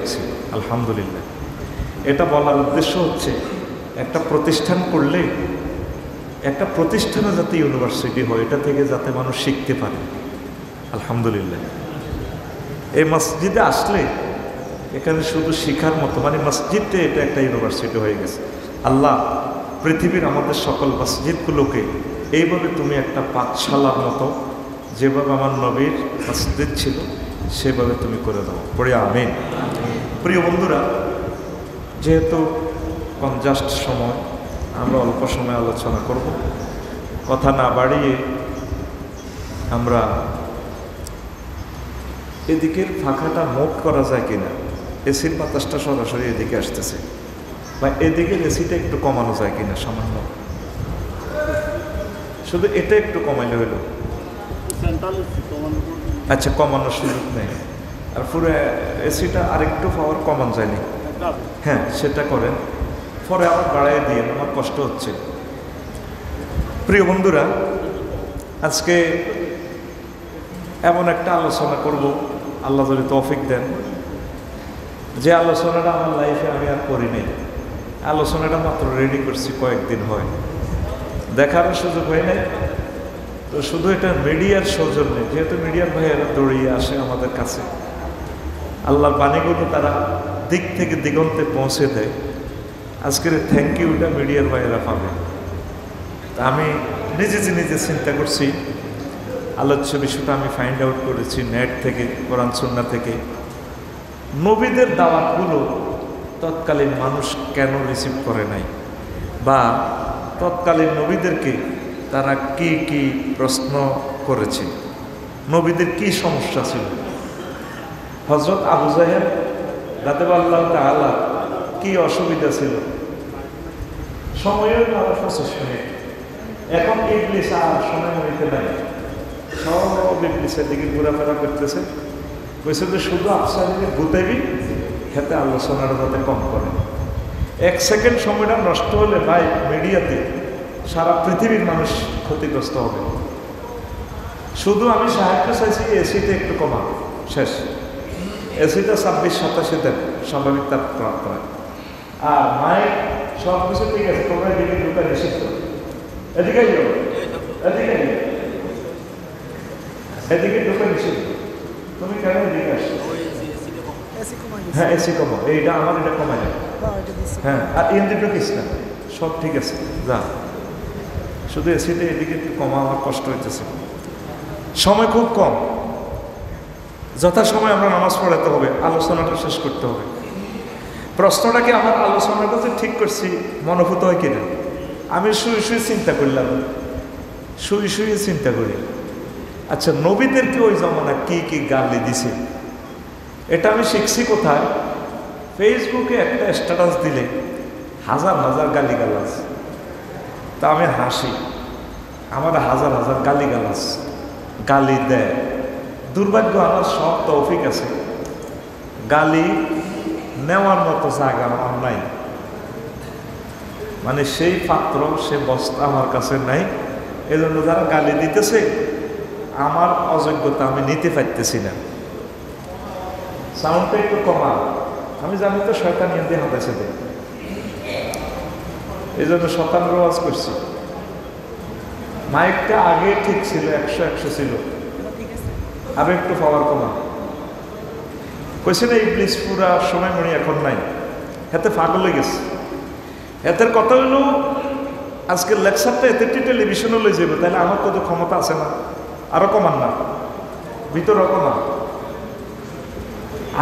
গেছে আলহামদুলিল্লাহ। এটা বলার উদ্দেশ্য হচ্ছে একটা প্রতিষ্ঠান করলে একটা প্রতিষ্ঠানে যাতে ইউনিভার্সিটি হয়, এটা থেকে যাতে মানুষ শিখতে পারে আলহামদুলিল্লাহ। এই মসজিদে আসলে এখানে শুধু শিখার মতো, মানে মসজিদটা এটা একটা ইউনিভার্সিটি হয়ে গেছে। আল্লাহ পৃথিবীর আমাদের সকল মসজিদগুলোকে এইভাবে তুমি একটা পাঠশালার মতো, যেভাবে আমার নবীর মসজিদ ছিল সেভাবে তুমি করে দাও, পড়ে আমিন। প্রিয় বন্ধুরা, যেহেতু কনজাস্ট সময়, আমরা অল্প সময় আলোচনা করব, কথা না বাড়িয়ে আমরা এদিকের ফাঁকাটা মুভ করা যায় কিনা, এসির বাতাসটা সরাসরি এদিকে আসতেছে, বা এদিকের এসিটা একটু কমানো যায় কিনা সামান্য, শুধু এটা একটু কমাইলে হইল। আচ্ছা, কমানোর সুযোগ নেই, আর পুরো এসিটা আরেকটু পাওয়ার কমান যায়নি। হ্যাঁ, সেটা করেন, পরে আবার বাড়াই দিয়ে, আমার কষ্ট হচ্ছে। প্রিয় বন্ধুরা, আজকে এমন একটা আলোচনা করব, আল্লাহ যদি তৌফিক দেন, যে আলোচনাটা আমার লাইফে আমি আর করি নাই। আলোচনাটা মাত্র রেডি করছি, কয়েকদিন হয়, দেখারও সুযোগ হয় নাই। তো শুধু এটা মিডিয়ার সৌজন্যে, যেহেতু মিডিয়ার ভাইয়েরা দৌড়িয়ে আসে আমাদের কাছে, আল্লাহর বাণীগুলো তারা দিক থেকে দিগন্তে পৌঁছে দেয়। আজকের থ্যাংক ইউটা মিডিয়ার ভাইয়েরা পাবে। আমি নিজে চিন্তা করছি, আলোচ্য বিষয়টা আমি ফাইন্ড আউট করেছি নেট থেকে, কোরআন সুন্নাহ থেকে। নবীদের দাওয়াতগুলো তৎকালীন মানুষ কেন রিসিভ করে নাই, বা তৎকালীন নবীদেরকে তারা কি কি প্রশ্ন করেছে, নবীদের কি সমস্যা ছিল। হযরত আবু জাহেল রাদিয়াল্লাহু তাআলা কি অসুবিধা ছিল। সময়ের 25 মিনিট, এখন ইবলিস আর সময় হইতে নাই, সব ইবলিসের দিকে ঘোরাফেরা করতেছে। কইছে যে শুধু আফসারিকে গুতাইবি, খেতে আলোচনাটা যাতে কম করে। 1 সেকেন্ড সময়টা নষ্ট হলে ভাই মিডিয়াতে সারা পৃথিবীর মানুষ ক্ষতিগ্রস্ত হবে। শুধু আমি সাহায্য চাইছি এসিতে একটু কমা, শেষ। এসিটা 26-27 দেন স্বাভাবিক তাপমাত্রায়, আর মাইক সব কিছু ঠিক আছে, তোমরা এদিকে ঢুকা নিষিদ্ধ, এদিকে এদিকে ঢুকা নিষিদ্ধ। তুমি কেন এদিকে আসছো? হ্যাঁ, এসি কমা, এইটা আমার, এটা কমাই না। হ্যাঁ, আর এমনি ঢুকিস না, সব ঠিক আছে, যা। শুধু এসিতে এদিকে একটু কমা, আমার কষ্ট হইতেছে, সময় খুব কম। যথাসময় আমরা নামাজ পড়াতে হবে, আলোচনাটা শেষ করতে হবে। প্রশ্নটাকে আমার আলোচনাটা যে ঠিক করছি মনোভূত হয় কিনা, আমি শুয়ে চিন্তা করলাম, শুয়ে চিন্তা করি, আচ্ছা নবীদেরকে ওই জমানা কি কি গালি দিছে, এটা আমি শিখছি কোথায়? ফেসবুকে একটা স্ট্যাটাস দিলে হাজার হাজার গালিগালাজ, তা আমি হাসি, আমার হাজার হাজার গালিগালাজ গালি দেয়। দুর্ভাগ্য, আমার সব তৌফিক আছে, গালি নেওয়ার মতো জায়গা আমার নাই, মানে সেই পাত্র, সে বস্তা আমার কাছে নাই। এজন্য যারা গালি দিতেছে, আমার অযোগ্যতা আমি নিতে পারতেছি না। সাউন্ডটা একটু কমা, আমি জানি তো শয়তান নিয়ে হাতেছে দেয়, এই জন্য শতাংশ ওয়াজ করছি। মাইকটা আগে ঠিক ছিল, 100 ছিল, আরো একটু পাওয়ার কমা। কইছে না ইবলিস পুরা সময় মনে এখন নাই, এতে পাগল হয়ে গেছে। এতের কথা হইল আজকের লেকচারটা এতে টেলিভিশনও লয়ে যাবে, তাহলে আমার কত ক্ষমতা আছে না? আরো কমান না, ভিতর কমা।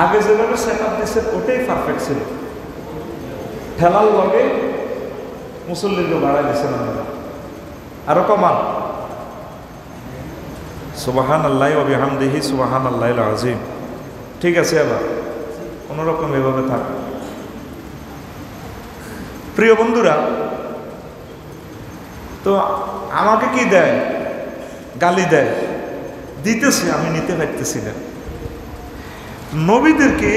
আগে যেভাবে সেট আপ দিচ্ছে ওটাই পারফেক্ট ছিল, ঠেলার লগে মুসল্লিকে বাড়াই দিচ্ছেন আপনারা, আরো কমান। সুবহানাল্লাহি ওয়া বিহামদিহি সুবহানাল্লাহিল আযীম। ঠিক আছে, আবার কোনোরকম এভাবে থাক। প্রিয় বন্ধুরা, তো আমাকে কি দেয়? গালি দেয়, দিতেছে, আমি নিতে পারতেছি না। নবীদেরকে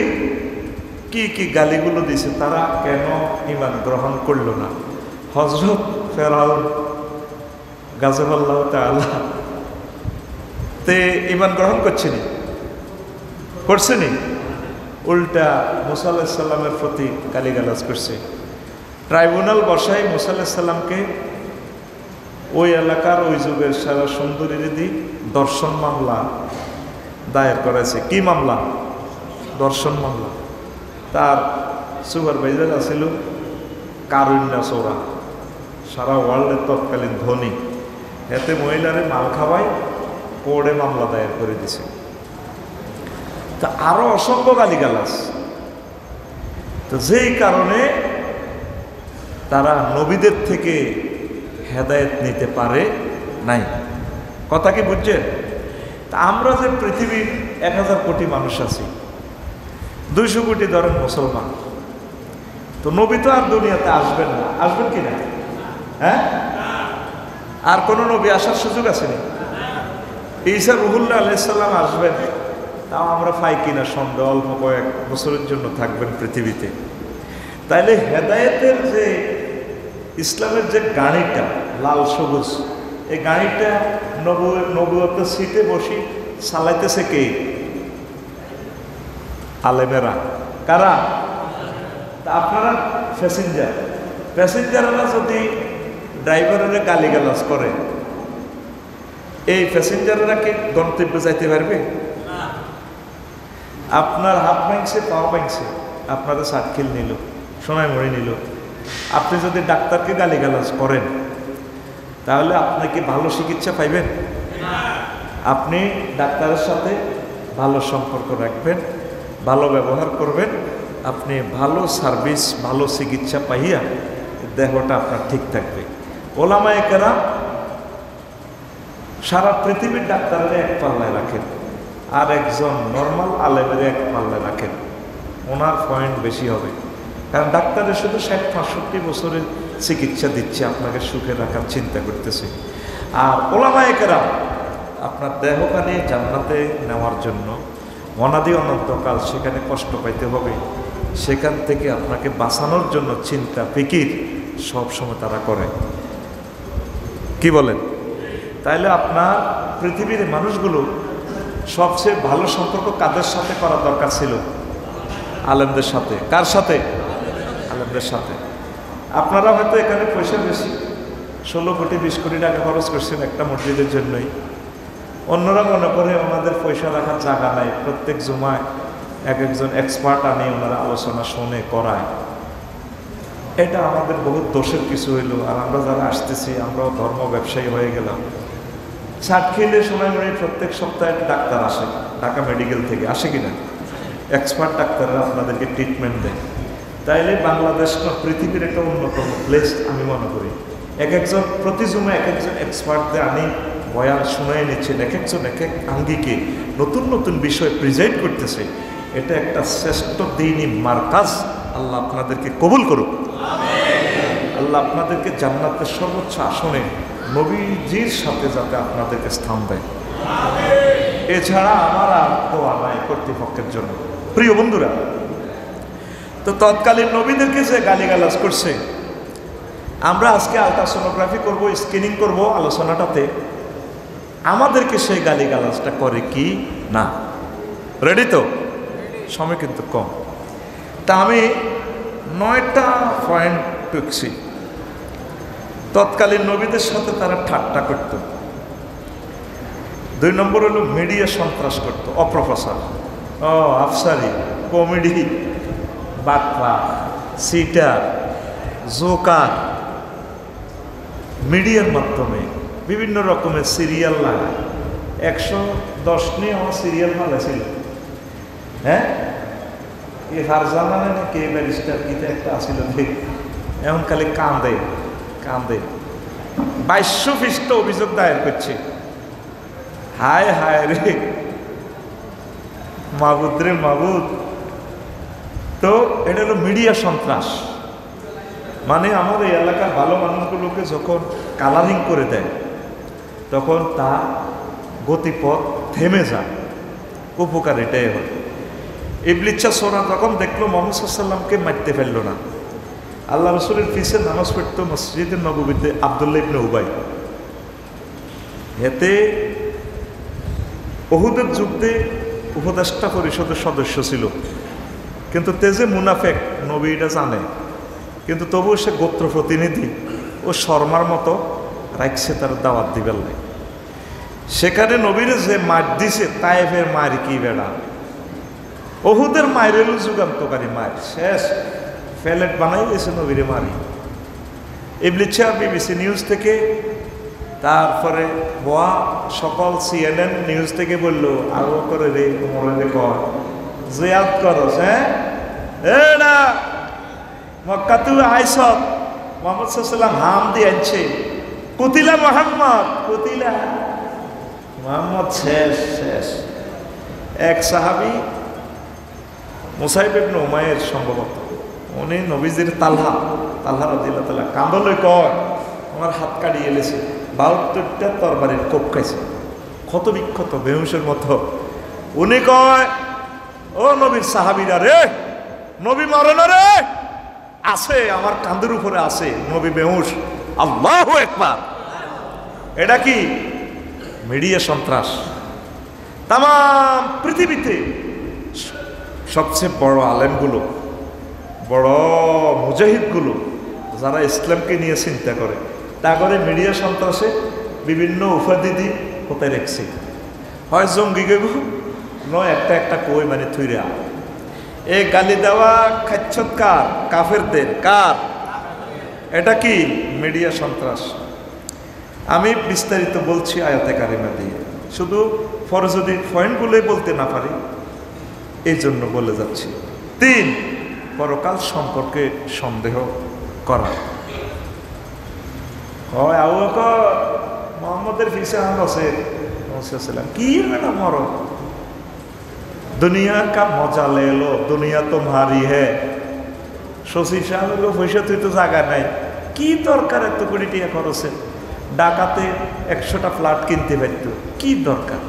কি কি গালিগুলো দিছে, তারা কেন ঈমান গ্রহণ করলো না? হযরত ফেরাউন গাযযাবাল্লাহু তাআলা তে ঈমান গ্রহণ করছেনি? উল্টা মুসা আলাইহিস সালামের প্রতি গালিগালাজ করছে। ট্রাইব্যুনাল বসাই মুসা আলাইহিস সালামকে ওই এলাকার ওই যুগের সারা সুন্দরী দিদি দর্শন মামলা দায়ের করেছে। কি মামলা? দর্শন মামলা। তার সুপারভাইজার আছিল কারুন্যা চোরা, সারা ওয়ার্ল্ডের তৎকালীন ধনী। এতে মহিলারে মাল খাওয়াই কোর্টে মামলা দায়ের করে দিছে। তা আরো অসংখ্য গালিগালাজ। তো যেই কারণে তারা নবীদের থেকে হেদায়েত নিতে পারে নাই। কথা কি বুঝছেন? তা আমরা যে পৃথিবীর 1000 কোটি মানুষ আছি, 200 কোটি ধরেন মুসলমান, তো নবী তো আর দুনিয়াতে আসবেন না। আসবেন কি না? হ্যাঁ, আর কোন নবী আসার সুযোগ আছে না? ঈসা রুহুল্লাহ আলাইহিস সালাম আসবেন, তাও আমরা পাই কিনা সন্দেহ। অল্প কয়েক বছরের জন্য থাকবেন পৃথিবীতে। তাইলে হেদায়েতের যে ইসলামের যে গাড়িটা লাল সবুজ, এই গাড়িটা নবুয়তের সিটে বসি চালাইতেছে কে? আলেমেরা। কারা? তা আপনারা প্যাসেঞ্জাররা যদি ড্রাইভারের গালিগালাজ করে, এই প্যাসেঞ্জাররা কি গন্তব্যে যাইতে পারবে? আপনার হাত ভাঙছে, পাও ভাঙছে, আপনারা সাতখিল নিল, সোনাইমুড়ি নিল, আপনি যদি ডাক্তারকে গালিগালাজ করেন তাহলে আপনি কি ভালো চিকিৎসা পাইবেন? আপনি ডাক্তারের সাথে ভালো সম্পর্ক রাখবেন, ভালো ব্যবহার করবেন, আপনি ভালো সার্ভিস, ভালো চিকিৎসা পাইয়া দেহটা আপনার ঠিক থাকবে। ওলামায়ে কেরাম সারা পৃথিবীর ডাক্তারের এক পাল্লায় রাখেন, আর একজন নর্মাল আলেমের এক পাল্লায় রাখেন, ওনার পয়েন্ট বেশি হবে। কারণ ডাক্তারের শুধু 60-65 বছরের চিকিৎসা দিচ্ছে, আপনাকে সুখে রাখার চিন্তা করতেছে। আর ওলামায়ে কেরাম আপনার দেহখানে জান্নাতে নেওয়ার জন্য অনাদি অনন্তকাল সেখানে কষ্ট পাইতে হবে, সেখান থেকে আপনাকে বাঁচানোর জন্য চিন্তা ফিকির সবসময় তারা করে। কি বলেন? তাইলে আপনার পৃথিবীর মানুষগুলো সবচেয়ে ভালো সম্পর্ক কাদের সাথে করা দরকার ছিল? আলেমদের সাথে। কার সাথে? আলেমদের সাথে। আপনারা হয়তো এখানে পয়সা বেশি, 16 কোটি 20 কোটি টাকা খরচ করছেন একটা মসজিদের জন্যই। অন্যরা মনে করে ওনাদের পয়সা রাখার জায়গা নাই, প্রত্যেক জুমায় একজন এক্সপার্ট আনি ওনারা আলোচনা শুনে করায়। এটা আমাদের বহুত দোষের কিছু হইল। আর আমরা যারা আসতেছি আমরাও ধর্ম ব্যবসায়ী হয়ে গেলাম। সাতখিলে সোনাইমুড়ি প্রত্যেক সপ্তাহে ডাক্তার আসে, ঢাকা মেডিকেল থেকে আসে কিনা, এক্সপার্ট ডাক্তাররা আপনাদেরকে ট্রিটমেন্ট দেয়। তাইলে বাংলাদেশ পৃথিবীর একটা অন্যতম প্লেস আমি মনে করি। একজন প্রতি জুমে একজন এক্সপার্টদের আনি বয়ান শুনাই নিচ্ছেন, একজন এক আঙ্গিকে নতুন নতুন বিষয় প্রেজেন্ট করতেছে। এটা একটা শ্রেষ্ঠ দ্বীনি মারকাজ। আল্লাহ আপনাদেরকে কবুল করুক। আল্লাহ আপনাদেরকে জান্নাতের সর্বোচ্চ আসনে নবীজির সাথে যাতে আপনাদেরকে স্থান দেয়। এছাড়া আমার আর দোয়া নাই কর্তৃপক্ষের জন্য। প্রিয় বন্ধুরা, তো তৎকালীন নবীদেরকে যে গালিগালাজ করছে, আমরা আজকে আলট্রাসোনোগ্রাফি করব, স্ক্যানিং করব আলোচনাটাতে, আমাদেরকে সেই গালিগালাজটা করে কি না? রেডি তো? সময় কিন্তু কম। তা আমি 9টা পয়েন্ট টুকছি। তৎকালীন নবীদের সাথে তারা ঠাট্টা করত। 2 নম্বর হলো মিডিয়া সন্ত্রাস করত, অপ্রফেসর, আফসারি, কমেডি, বাটপা, সিটার, জোকার, মিডিয়ার মাধ্যমে বিভিন্ন রকমের সিরিয়াল লাগায়। 110 নিয়ে আমার সিরিয়াল ভালো ছিল। হ্যাঁ, এই ফারজানা না কে ব্যারিস্টার কিতে একটা আসিল, ঠিক এমন খালি কান্দে 2200 পৃষ্ঠা অভিযোগ দায়ের করছে। হায় হায় রে মাবুদ রে মাবুদ। তো এটা হলো মিডিয়া সন্ত্রাস। মানে আমার এই এলাকার ভালো মানুষগুলোকে যখন কালারিং করে দেয় তখন তার গতিপথ থেমে যায়। উপকার এটাই হয়। ইবলিচ্ছা সোনা যখন দেখলো মুহাম্মদ সাল্লাল্লাহু আলাইহি ওয়াসাল্লামকে মারতে ফেললো না, আল্লাহ রসুলের পিছে নামাজ পড়তো মসজিদে নববীতে আব্দুল্লাহ ইবনে উবাই। এতে উহুদের যুদ্ধে উপদেষ্টা পরিষদের সদস্য ছিল কিন্তু তেজে মুনাফেক নবী এটা জানে, কিন্তু তবুও সে গোত্র প্রতিনিধি ও শর্মার মতো রাখছে তার দাওয়াত দিবার লাগে। সেখানে নবীর যে মার দিছে তায়েফের মার কি বেড়া, ওহুদের মায়ের এলো যুগান্তকারী মার, শেষ ফেলেট বানাই দিয়েছে নবীরে মারি। ইবলিছা বিবিসি নিউজ থেকে, তারপরে বোয়া সকল CNN নিউজ থেকে বললো আরো করে রে মনে কর জিয়াদ করস, হ্যাঁ না মক্কা তুই আইস মোহাম্মদ সাল্লাম হাম দিয়ে আনছে কুতিলা মোহাম্মদ, কুতিলা মোহাম্মদ শেষ শেষ। এক সাহাবি মুসাইব ইবনে উমাইর সম্ভবত, উনি নবীজির তালহা রাদিয়াল্লাহু তাআলা কান্দলই কয় আমার হাত কাটিয়ে এলেছে, 72টা তরবারির কোপ খাইছে, ক্ষত বিক্ষত বেহুশের মতো। উনি কয় ও নবীর সাহাবীরা রে, নবী মরে না রে, আছে আমার কাঁধের উপরে আছে, নবী বেহুশ। আল্লাহু আকবার। এটা কি মিডিয়া সন্ত্রাস? তাম পৃথিবীতে সবচেয়ে বড় আলেমগুলো, বড় মুজাহিদগুলো যারা ইসলামকে নিয়ে চিন্তা করে, তা করে মিডিয়া সন্ত্রাসে বিভিন্ন উপাধি দিয়ে হতে রেখেছে। হয় জঙ্গি গেব নয় একটা কই মানে থুইরা। এই গালি দেওয়া খাচ্ছৎকার কাফেরদের কার? এটা কি মিডিয়া সন্ত্রাস? আমি বিস্তারিত বলছি আয়াতে কারিমা দিয়ে, শুধু পরে যদি পয়েন্টগুলোই বলতে না পারি এই জন্য বলে যাচ্ছি। 3, পরকাল সম্পর্কে সন্দেহ করা। হয় আবু বকর মোহাম্মদের ফিসে আছে কি বেটা মরো, দুনিয়া কা মজা লে লো, দুনিয়া তোমারি হ্যাঁ। শশী সাহেব পয়সা তুই তো জায়গা নাই, কি দরকার এত কোটি টাকা খরচে? ঢাকাতে 100টা ফ্ল্যাট কিনতে পারত, কি দরকার?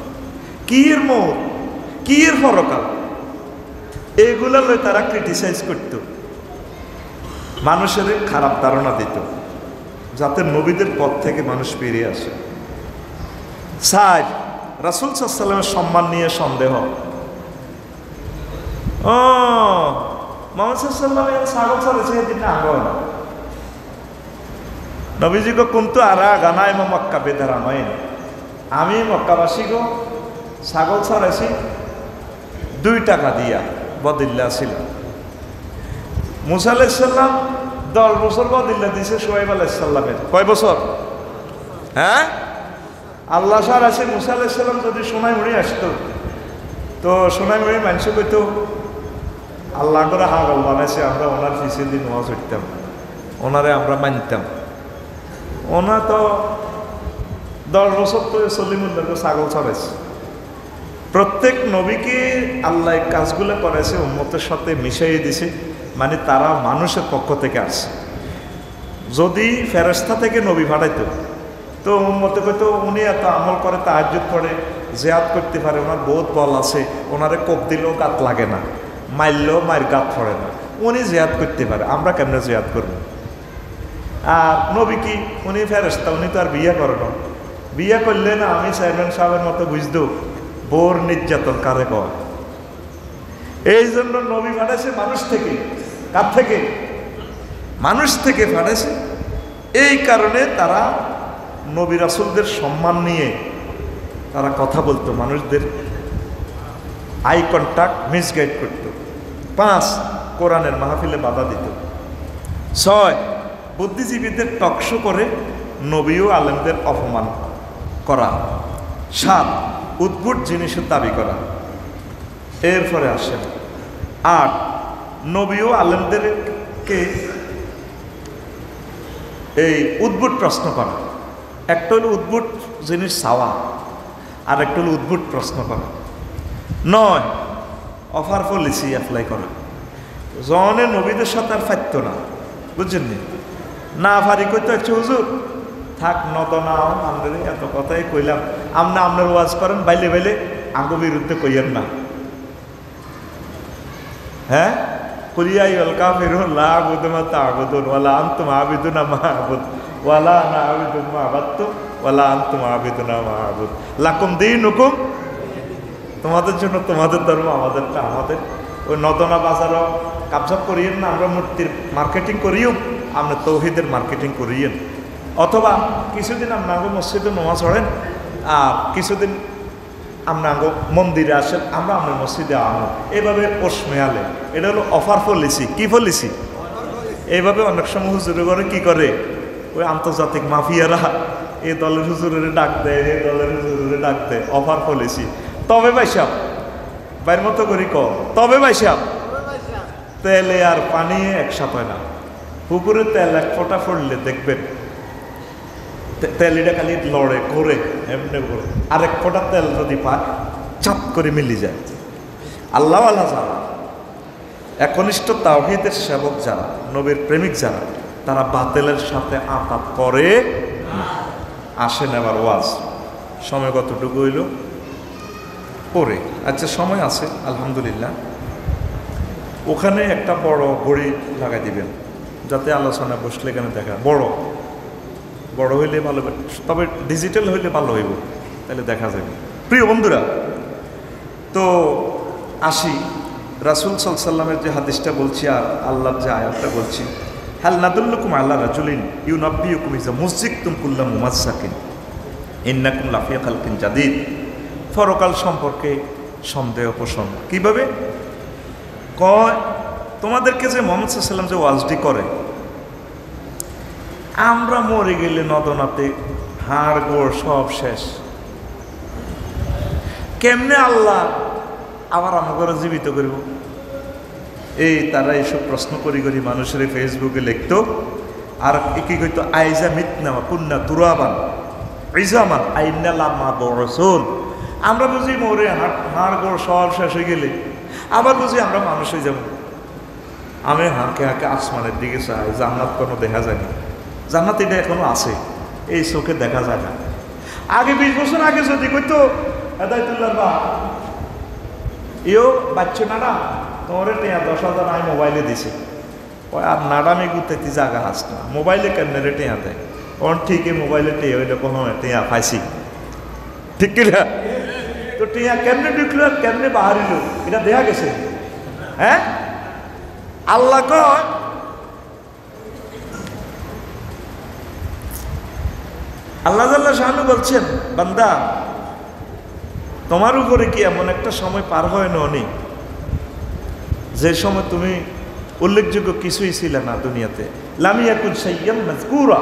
কি এর মোহ, কি এর পরকাল? এইগুলো লই তারা ক্রিটিসাইজ করত, মানুষের খারাপ ধারণা দিত, যাতে নবীদের পথ থেকে মানুষ বেরিয়ে আসে। 4, রাসূল সাল্লাল্লাহু আলাইহি ওয়াসাল্লামের সম্মান নিয়ে সন্দেহ। ও মুহাম্মদ সাল্লাল্লাহু আলাইহি ওয়াসাল্লাম ছাগল ছাড়েছে এদিন না আঙ্গ না, নবীজি গো কুনতু আরা গানায় মক্কা বেদারা নয়, আমি মক্কাবাসী গো ছাগল ছাড়াইছি 2 টাকা দিয়া বদিল্লা ছিল। মুসা আলাইহিস সালাম 10 বছর বদিল্লা দিয়েছে শুআইব আলাইহিস সালামের। কয় বছর? হ্যাঁ, আল্লাহ সার আছে। মুসা আলাইহিস সালাম যদি সোনাইমুড়ি আসতো তো সোনাইমুড়ি মানুষ কইতো আল্লাহ করে হাগল বানাইছে, আমরা ওনার পিছিয়ে দিন ওয়াজ উঠতাম, ওনারে আমরা মানতাম। ওনা তো 10 বছর তো সলিমুল্লাহ ছাগল ছাড়াইছে। প্রত্যেক নবীকে আল্লাহ কাজগুলো করেছে উম্মতের সাথে মিশিয়ে দিছে, মানে তারা মানুষের পক্ষ থেকে আসছে। যদি ফেরেশতা থেকে নবী পাঠাইতো তো উম্মতে কইতো উনি এত আমল করে, তাহাজ্জুদ করে, জিয়াদ করতে পারে, ওনার বহুত বল আছে, ওনারে কোপ দিলেও গাত লাগে না, মারলেও মায়ের গাত পড়ে না, উনি জিয়াদ করতে পারে, আমরা কেমনে জিয়াদ করব? আর নবী কি উনি ফেরেশতা, উনি তো আর বিয়ে করে না। বিয়ে করলে না আমি চেয়ারম্যান সাহেবের মতো বুঝতো বোর নির্যাতন কারে কয়। এই জন্য নবী পাঠাইছে মানুষ থেকে। কার থেকে? মানুষ থেকে পাঠাইছে। এই কারণে তারা নবী রাসূলদের সম্মান নিয়ে তারা কথা বলতো, মানুষদের আই কন্ট্যাক্ট মিসগাইড করত। 5, কোরআনের মাহফিলে বাধা দিত। 6, বুদ্ধিজীবীদের টকশো করে নবী ও আলেমদের অপমান করা। 7, উদ্ভুট জিনিসের দাবি করা। এরপরে আসেন 8, নবী ও আলেমদেরকে এই উদ্ভুট প্রশ্ন করা। একটা হলো উদ্ভুট জিনিস চাওয়া, আর একটা হলো উদ্ভুট প্রশ্ন করা। 9, অফার পলিসি অ্যাপ্লাই করা। জনে নবীদের সাথে আর ফাইত না, বুঝছেন না ফারি কইতো একটু হুজুর থাক নদনা আমাদের এত কথাই কইলাম, আপনি আপনার ওয়াজ করেন, বাইলে বাইলে আঙ্গ বিরুদ্ধে কইয়েন না। হ্যাঁ, কুলিয়াই অলকা ফিরুন লা আবুদু মা তা'বুদুন ওয়ালা আনতুম আবিদুনা মা আবুদ ওয়ালা আনা আবিদু মা আবাদতু ওয়ালা আনতুম আবিদুনা মা আবুদ লাকুম দীনুকুম, তোমাদের জন্য তোমাদের ধর্ম, আমাদেরটা আমাদের। ওই নদনা বাজারও কাবজাব করিয়েন না, আমরা মূর্তির মার্কেটিং করিও, আমরা তৌহিদের মার্কেটিং করিয়েন। অথবা কিছুদিন আমরা মসজিদে নামাজ পড়েন, আর কিছুদিন আমরা মন্দিরে আসেন, আমরা আমরা মসজিদে আনো, এইভাবে ওসমেয়ালে। এটা হলো অফার পলিসি। কি পলিসি? এইভাবে অনেক সময় হুজুরে করে কি করে, ওই আন্তর্জাতিক মাফিয়ারা এই দলের হুজুরের ডাক দেয়, এই দলের হুজুরের ডাক দেয়, অফার পলিসি। তবে ভাই সাহেব বাইর মতো করি তবে ভাই সাহেব তেলে আর পানি একসাথে হয় না। পুকুরে তেল এক ফোঁটা পড়লে দেখবেন তেলিটা খালি লড়ে ঘুরে এমনি করে, আরেক ফোঁটা তেল যদি পায় চাপ করে মিলি যায়। আল্লাহ আল্লাহ যারা একনিষ্ঠ তাওহীদের সেবক, যারা নবীর প্রেমিক, যারা তারা বাতিলের সাথে আঘাত করে না। আসেন আবার ওয়াজ। সময় কতটুকু হইল পরে? আচ্ছা সময় আছে আলহামদুলিল্লাহ। ওখানে একটা বড় ঘড়ি লাগাই দিবেন, যাতে আলোচনা বসলে এখানে দেখা বড় বড় হইলে ভালো, তবে ডিজিটাল হইলে ভালো হইব, তাহলে দেখা যাবে। প্রিয় বন্ধুরা, তো আসি রাসূল সাল্লাল্লাহু আলাইহি ওয়াসাল্লামের যে হাদিসটা বলছি আর আল্লাহর যে আয়াতটা বলছি, হাল নাদুল্লুকুম আলা রাজুলিন ইউনাব্বিউকুম ইযা মুযযিকতুম কুল্লা মুমাসসাকিন ইন্নাকুম লাফি খালকিন জাদীদ। পরকাল সম্পর্কে সন্দেহ পোষণ কিভাবে কয়? তোমাদেরকে যে মুহাম্মদ সাল্লাল্লাহু আলাইহি ওয়াসাল্লাম যে ওয়াজটি করে, আমরা মরে গেলে নদনাতে হাড় গোড় সব শেষ, কেমনে আল্লাহ আবার আমাকে জীবিত করব? এই তারা এইসব প্রশ্ন করি করি মানুষের ফেসবুকে লিখতো, আর কি কইতো, আইজা মিতনা কুন্না তুরাবান ইজামান আইন্না লামা বরসুল। আমরা বুঝি মরে হাড় গোড় সব শেষ হয়ে গেলে আবার বুঝি আমরা মানুষ হয়ে যাব। আমি হাঁকে হাঁকে আসমানের দিকে চাই, জান্নাত কোনো দেখা যায়নি। জান্নাত এটা এখনো আছে, এই চোখে দেখা যায় না। আগে 20 বছর আগে যদি কইতো হেদায়েতুল্লাহ বা ইও বাচ্চা নাড়া তোমার 10,000 আমি মোবাইলে দিছি, ওই আর নাড়ামি গুতাইতে জায়গা হাস না, মোবাইলে কেমনে রে টেয়া দেয়। ওর ঠিকই মোবাইলে টেয়া হইলে কোনো টেয়া পাইছি, ঠিক কিনা? তো টেয়া কেমনে ঢুকলো কেমনে বাহারিল এটা দেখা গেছে। হ্যাঁ, আল্লাহ কয় আল্লাহ জাল্লা শানু বলছেন, বান্দা তোমার উপরে কি এমন একটা সময় পার হয় না অনেক, যে সময় তুমি উল্লেখযোগ্য কিছুই ছিল না দুনিয়াতে। লাম ইয়াকুন শাইয়্যান মাযকুরা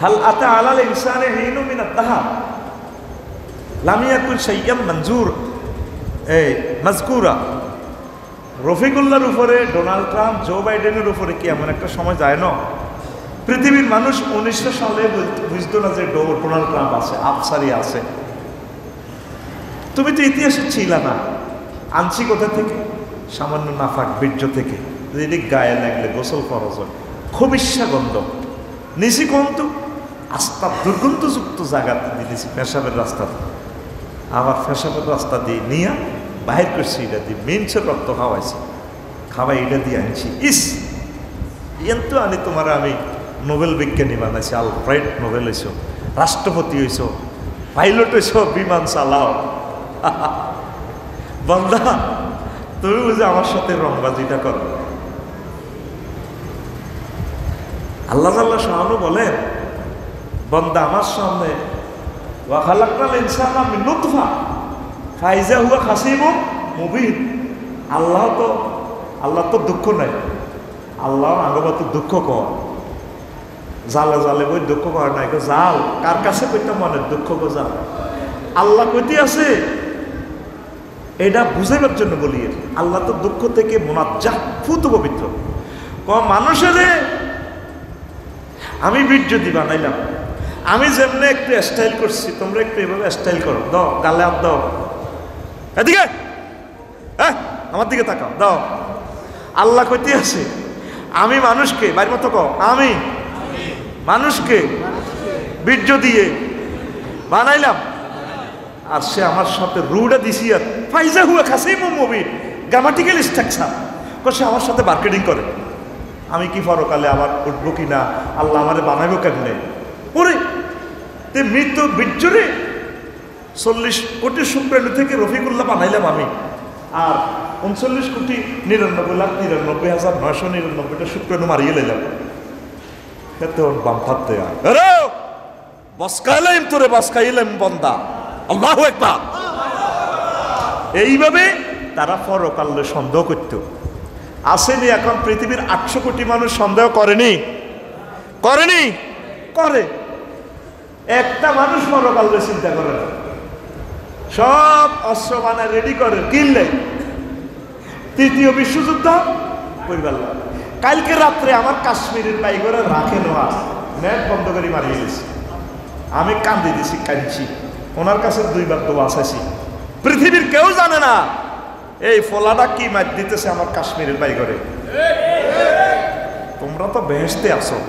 হাল আতা আলাল ইনসানি হিনু মিনাত দাহর লাম ইয়াকুন শাইয়্যান মনজুর এই মাযকুরা। রফিকুল্লাহর উপরে, ডোনাল্ড ট্রাম্প, জো বাইডেনের উপরে কি এমন একটা সময় যায় না? পৃথিবীর মানুষ 1900 সালে বুঝতো না যে ডোনাল্ড ট্রাম্প আছে, আফসারি আছে। তুমি তো ইতিহাসে ছিল না। আনছি কোথা থেকে? সামান্য নাফাক বীর্য থেকে, যদি গায়ে লাগলে গোসল ফরজ হয়, খবিষ্যা গন্ধ নিশি কন্ত আস্তা দুর্গন্ধযুক্ত জায়গাতে দিয়েছি, পেশাবের রাস্তাতে। আবার পেশাবের রাস্তা দিয়ে নিয়ে বাহির করছি, এটা দিয়ে মেনসের রক্ত খাওয়াইছি, খাওয়াই এটা দিয়ে আনছি। ইস তো আনি তোমার আমি নোবেল বিজ্ঞানী বানাইছি, আলফ্রেড নোবেল হয়েছ, রাষ্ট্রপতি হয়েছ, পাইলট হয়েছ, বিমান চালাও। বান্দা তুমি বুঝে আমার সাথে রংবাজিটা করো। আল্লাহ আল্লাহ শাহানু বলেন, বান্দা আমার সামনে ওয়া খালাকনাল ইনসানা মিন নুতফা ফাইজা হুয়া খাসিমুম মুবিন। আল্লাহ তো দুঃখ নাই, আল্লাহ আগত দুঃখ কর, জালে জালে বই দুঃখ করে নাই। জাল কার কাছে কইতে মনের দুঃখ গো জাল আল্লাহ কইতে আছে, এটা বুঝাইবার জন্য বলি। আল্লাহ তো দুঃখ থেকে মুনাজ্জাহ, ফুত পবিত্র। মানুষের আমি বীর্য দি বানাইলাম, আমি যেমনি একটু স্টাইল করছি, তোমরা একটু এভাবে স্টাইল করো, দাও গালে হাত দাও, এদিকে হ্যাঁ আমার দিকে তাকাও, দাও। আল্লাহ কইতে আছে আমি মানুষকে বাইর মতো কও, আমি মানুষকে বীর্য দিয়ে বানাইলাম, আর সে আমার সাথে রুটা দিছি, আর ফাইজা হুয়া খাসিমুম মুবিন, গ্রামাটিক্যাল স্ট্রাকচার সে আমার সাথে মার্কেটিং করে। আমি কি পরকালে আবার উঠবো কি না, আল্লাহ আমারে বানাইবো কেমনে? ওরে তে মৃত্যু বীর্যরে 40 কোটি শুক্রাণু থেকে রফিকুল্লাহ বানাইলাম আমি, আর 39,99,99,999টা শুক্রাণু মারিয়ে লাইলাম। এতে ওর বাম ফাতে আরে বসকাইলাম তোরে বসকাইলাম বন্দা, আল্লাহু আকবার। এইভাবে তারা পরকালে সন্দেহ করত। আসেনি এখন পৃথিবীর 800 কোটি মানুষ সন্দেহ করেনি? করেনি? করে। একটা মানুষ পরকালে চিন্তা করে না, সব অস্ত্র বানায় রেডি করে কিনলে। তৃতীয় বিশ্বযুদ্ধ পরিবার। কালকে রাত্রে আমার কাশ্মীরের বাইগরে রাখে নেওয়া নেট বন্ধ করে মারিয়ে গেছে। আমি কান্দি দিছি, কাঁদছি, ওনার কাছে 2 বার দোয়া চাইছি। পৃথিবীর কেউ জানে না এই ফলাটা কি মার দিতেছে আমার কাশ্মীরের বাইগরে। তোমরা তো বেহেশতে আসো,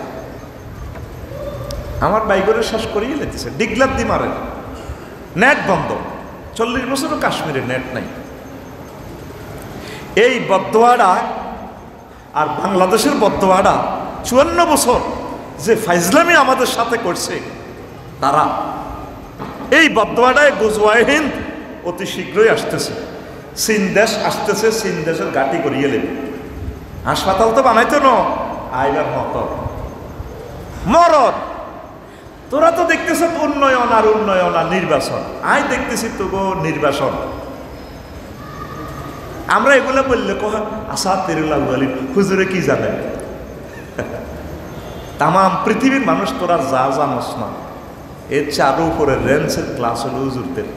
আমার বাইগরে শ্বাস করিয়ে লেতেছে, ডিগলার দি মারে, নেট বন্ধ। 40 বছরও কাশ্মীরে নেট নাই। এই বদদোয়াটা আর বাংলাদেশের বদদোয়াটা 54 বছর যে ফাইজলামি আমাদের সাথে করছে তারা। এই বদদোয়াটায় গুজওয়ায়ে হিন্দ অতি শীঘ্রই আসতেছে। চীন দেশ আসতেছে, চীন দেশের ঘাঁটি করিয়ে নেবে। হাসপাতাল তো বানাইতো না, আইবার মতো মরদ। তোরা তো দেখতেছ উন্নয়ন আর উন্নয়ন আর নির্বাচন, আই দেখতেছি তো গো নির্বাচন। আমরা এগুলো বললে কহা আসাতিরুল্লাহ আলিম হুজুরে কি জানেন? তাম পৃথিবীর মানুষ তোরা যা জানোস না, এর চারু উপরে রেঞ্জের ক্লাস হলো হুজুরদের।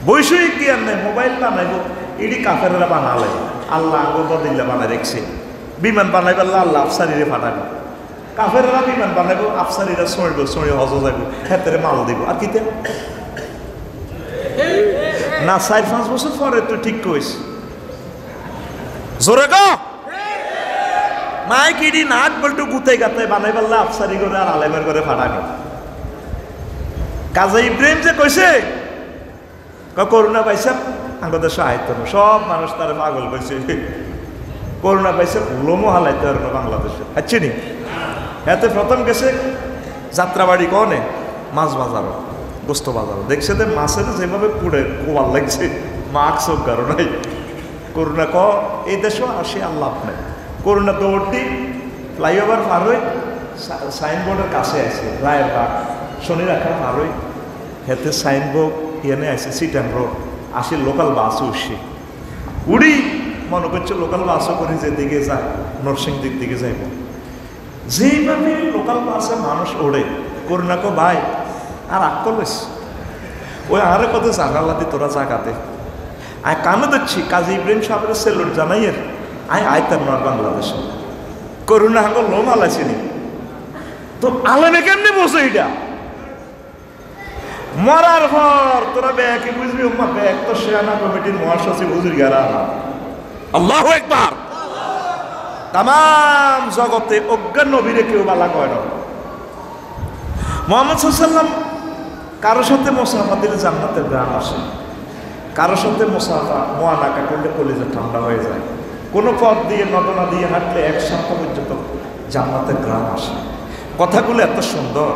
বৈষয়িক জ্ঞান নেই, মোবাইল বানাইব এটি কাফেরা বানালে, আল্লাহ আঙ্গ দিল্লা বানাই দেখছে। বিমান বানাইব আল্লাহ আফসারিরে ফাটাইব, কাফেরা বিমান বানাইব আফসারিরা ছড়িব, ছড়িয়ে হজ যাইব, হেতেরে মাল দিব। আর কি না 4-5 বছর পরে তুই ঠিক কইস জোরে গো মাই কিডি নাক বলটু গুতে গাতে বানাই পারলে আফসারি করে আর আলেমের করে ফাটানি। কাজী ইব্রাহিম যে কইছে করোনা পাইছে আমাদের সাহিত্য সব মানুষ তার পাগল কইছে, করোনা পাইছে লোমো হালাইতে পারবে বাংলাদেশে। আচ্ছা নি এতে প্রথম গেছে যাত্রাবাড়ি কনে মাছ বাজারও গোস্ত বাজারও দেখছে যে মাছের যেভাবে পুড়ে কোয়াল লাগছে, মাস্ক কারো নাই। করোনা ক এই দেশও আসে আল্লাহ নেই। করোনা দৌড়টি ফ্লাইওভার পার হয়ে সাইনবোর্ডের কাছে আছে, রায়ের বাগ শনি রাখা পার হয়ে হেতে সাইনবোর্ড এনে আছে সিটান রোড আসে, লোকাল বাসও উঠছে উড়ি মনে করছে লোকাল বাসও করে যেদিকে যায় নরসিংদীর দিকে যাইব। যেইভাবে লোকাল বাসে মানুষ ওড়ে করোনা কো ভাই আর আক্কলেস ওই আরে কত জাগালাতে তোরা জাগাতে আয় কানে দিচ্ছি। কাজী ইব্রাহিম সাহেবের সেলুট জানাইয়ের আয় আয়তার নয় বাংলাদেশে করোনা হাঙ্গ লোম আলাইছিনি তো আলেমে কেমনি বসে এটা মরার পর তোরা ব্যাকে বুঝবি উম্মা ব্যাক তো শেয়ানা কমিটির মহাসচিব হুজুর গেরা আল্লাহু আকবার। তাম জগতে অজ্ঞান নবীরে কেউ বালা কয় না। মুহাম্মদ সাল্লাল্লাহু কারো সাথে মুসাফা দিলে জান্নাতের গ্রাম আসে, কারো সাথে মুসাফা মোয়ানাকা করলে কলিজা ঠান্ডা হয়ে যায়। কোনো পথ দিয়ে নদনা দিয়ে হাঁটলে 1 সপ্তাহ পর্যন্ত জান্নাতের গ্রাম আসে। কথাগুলো এত সুন্দর,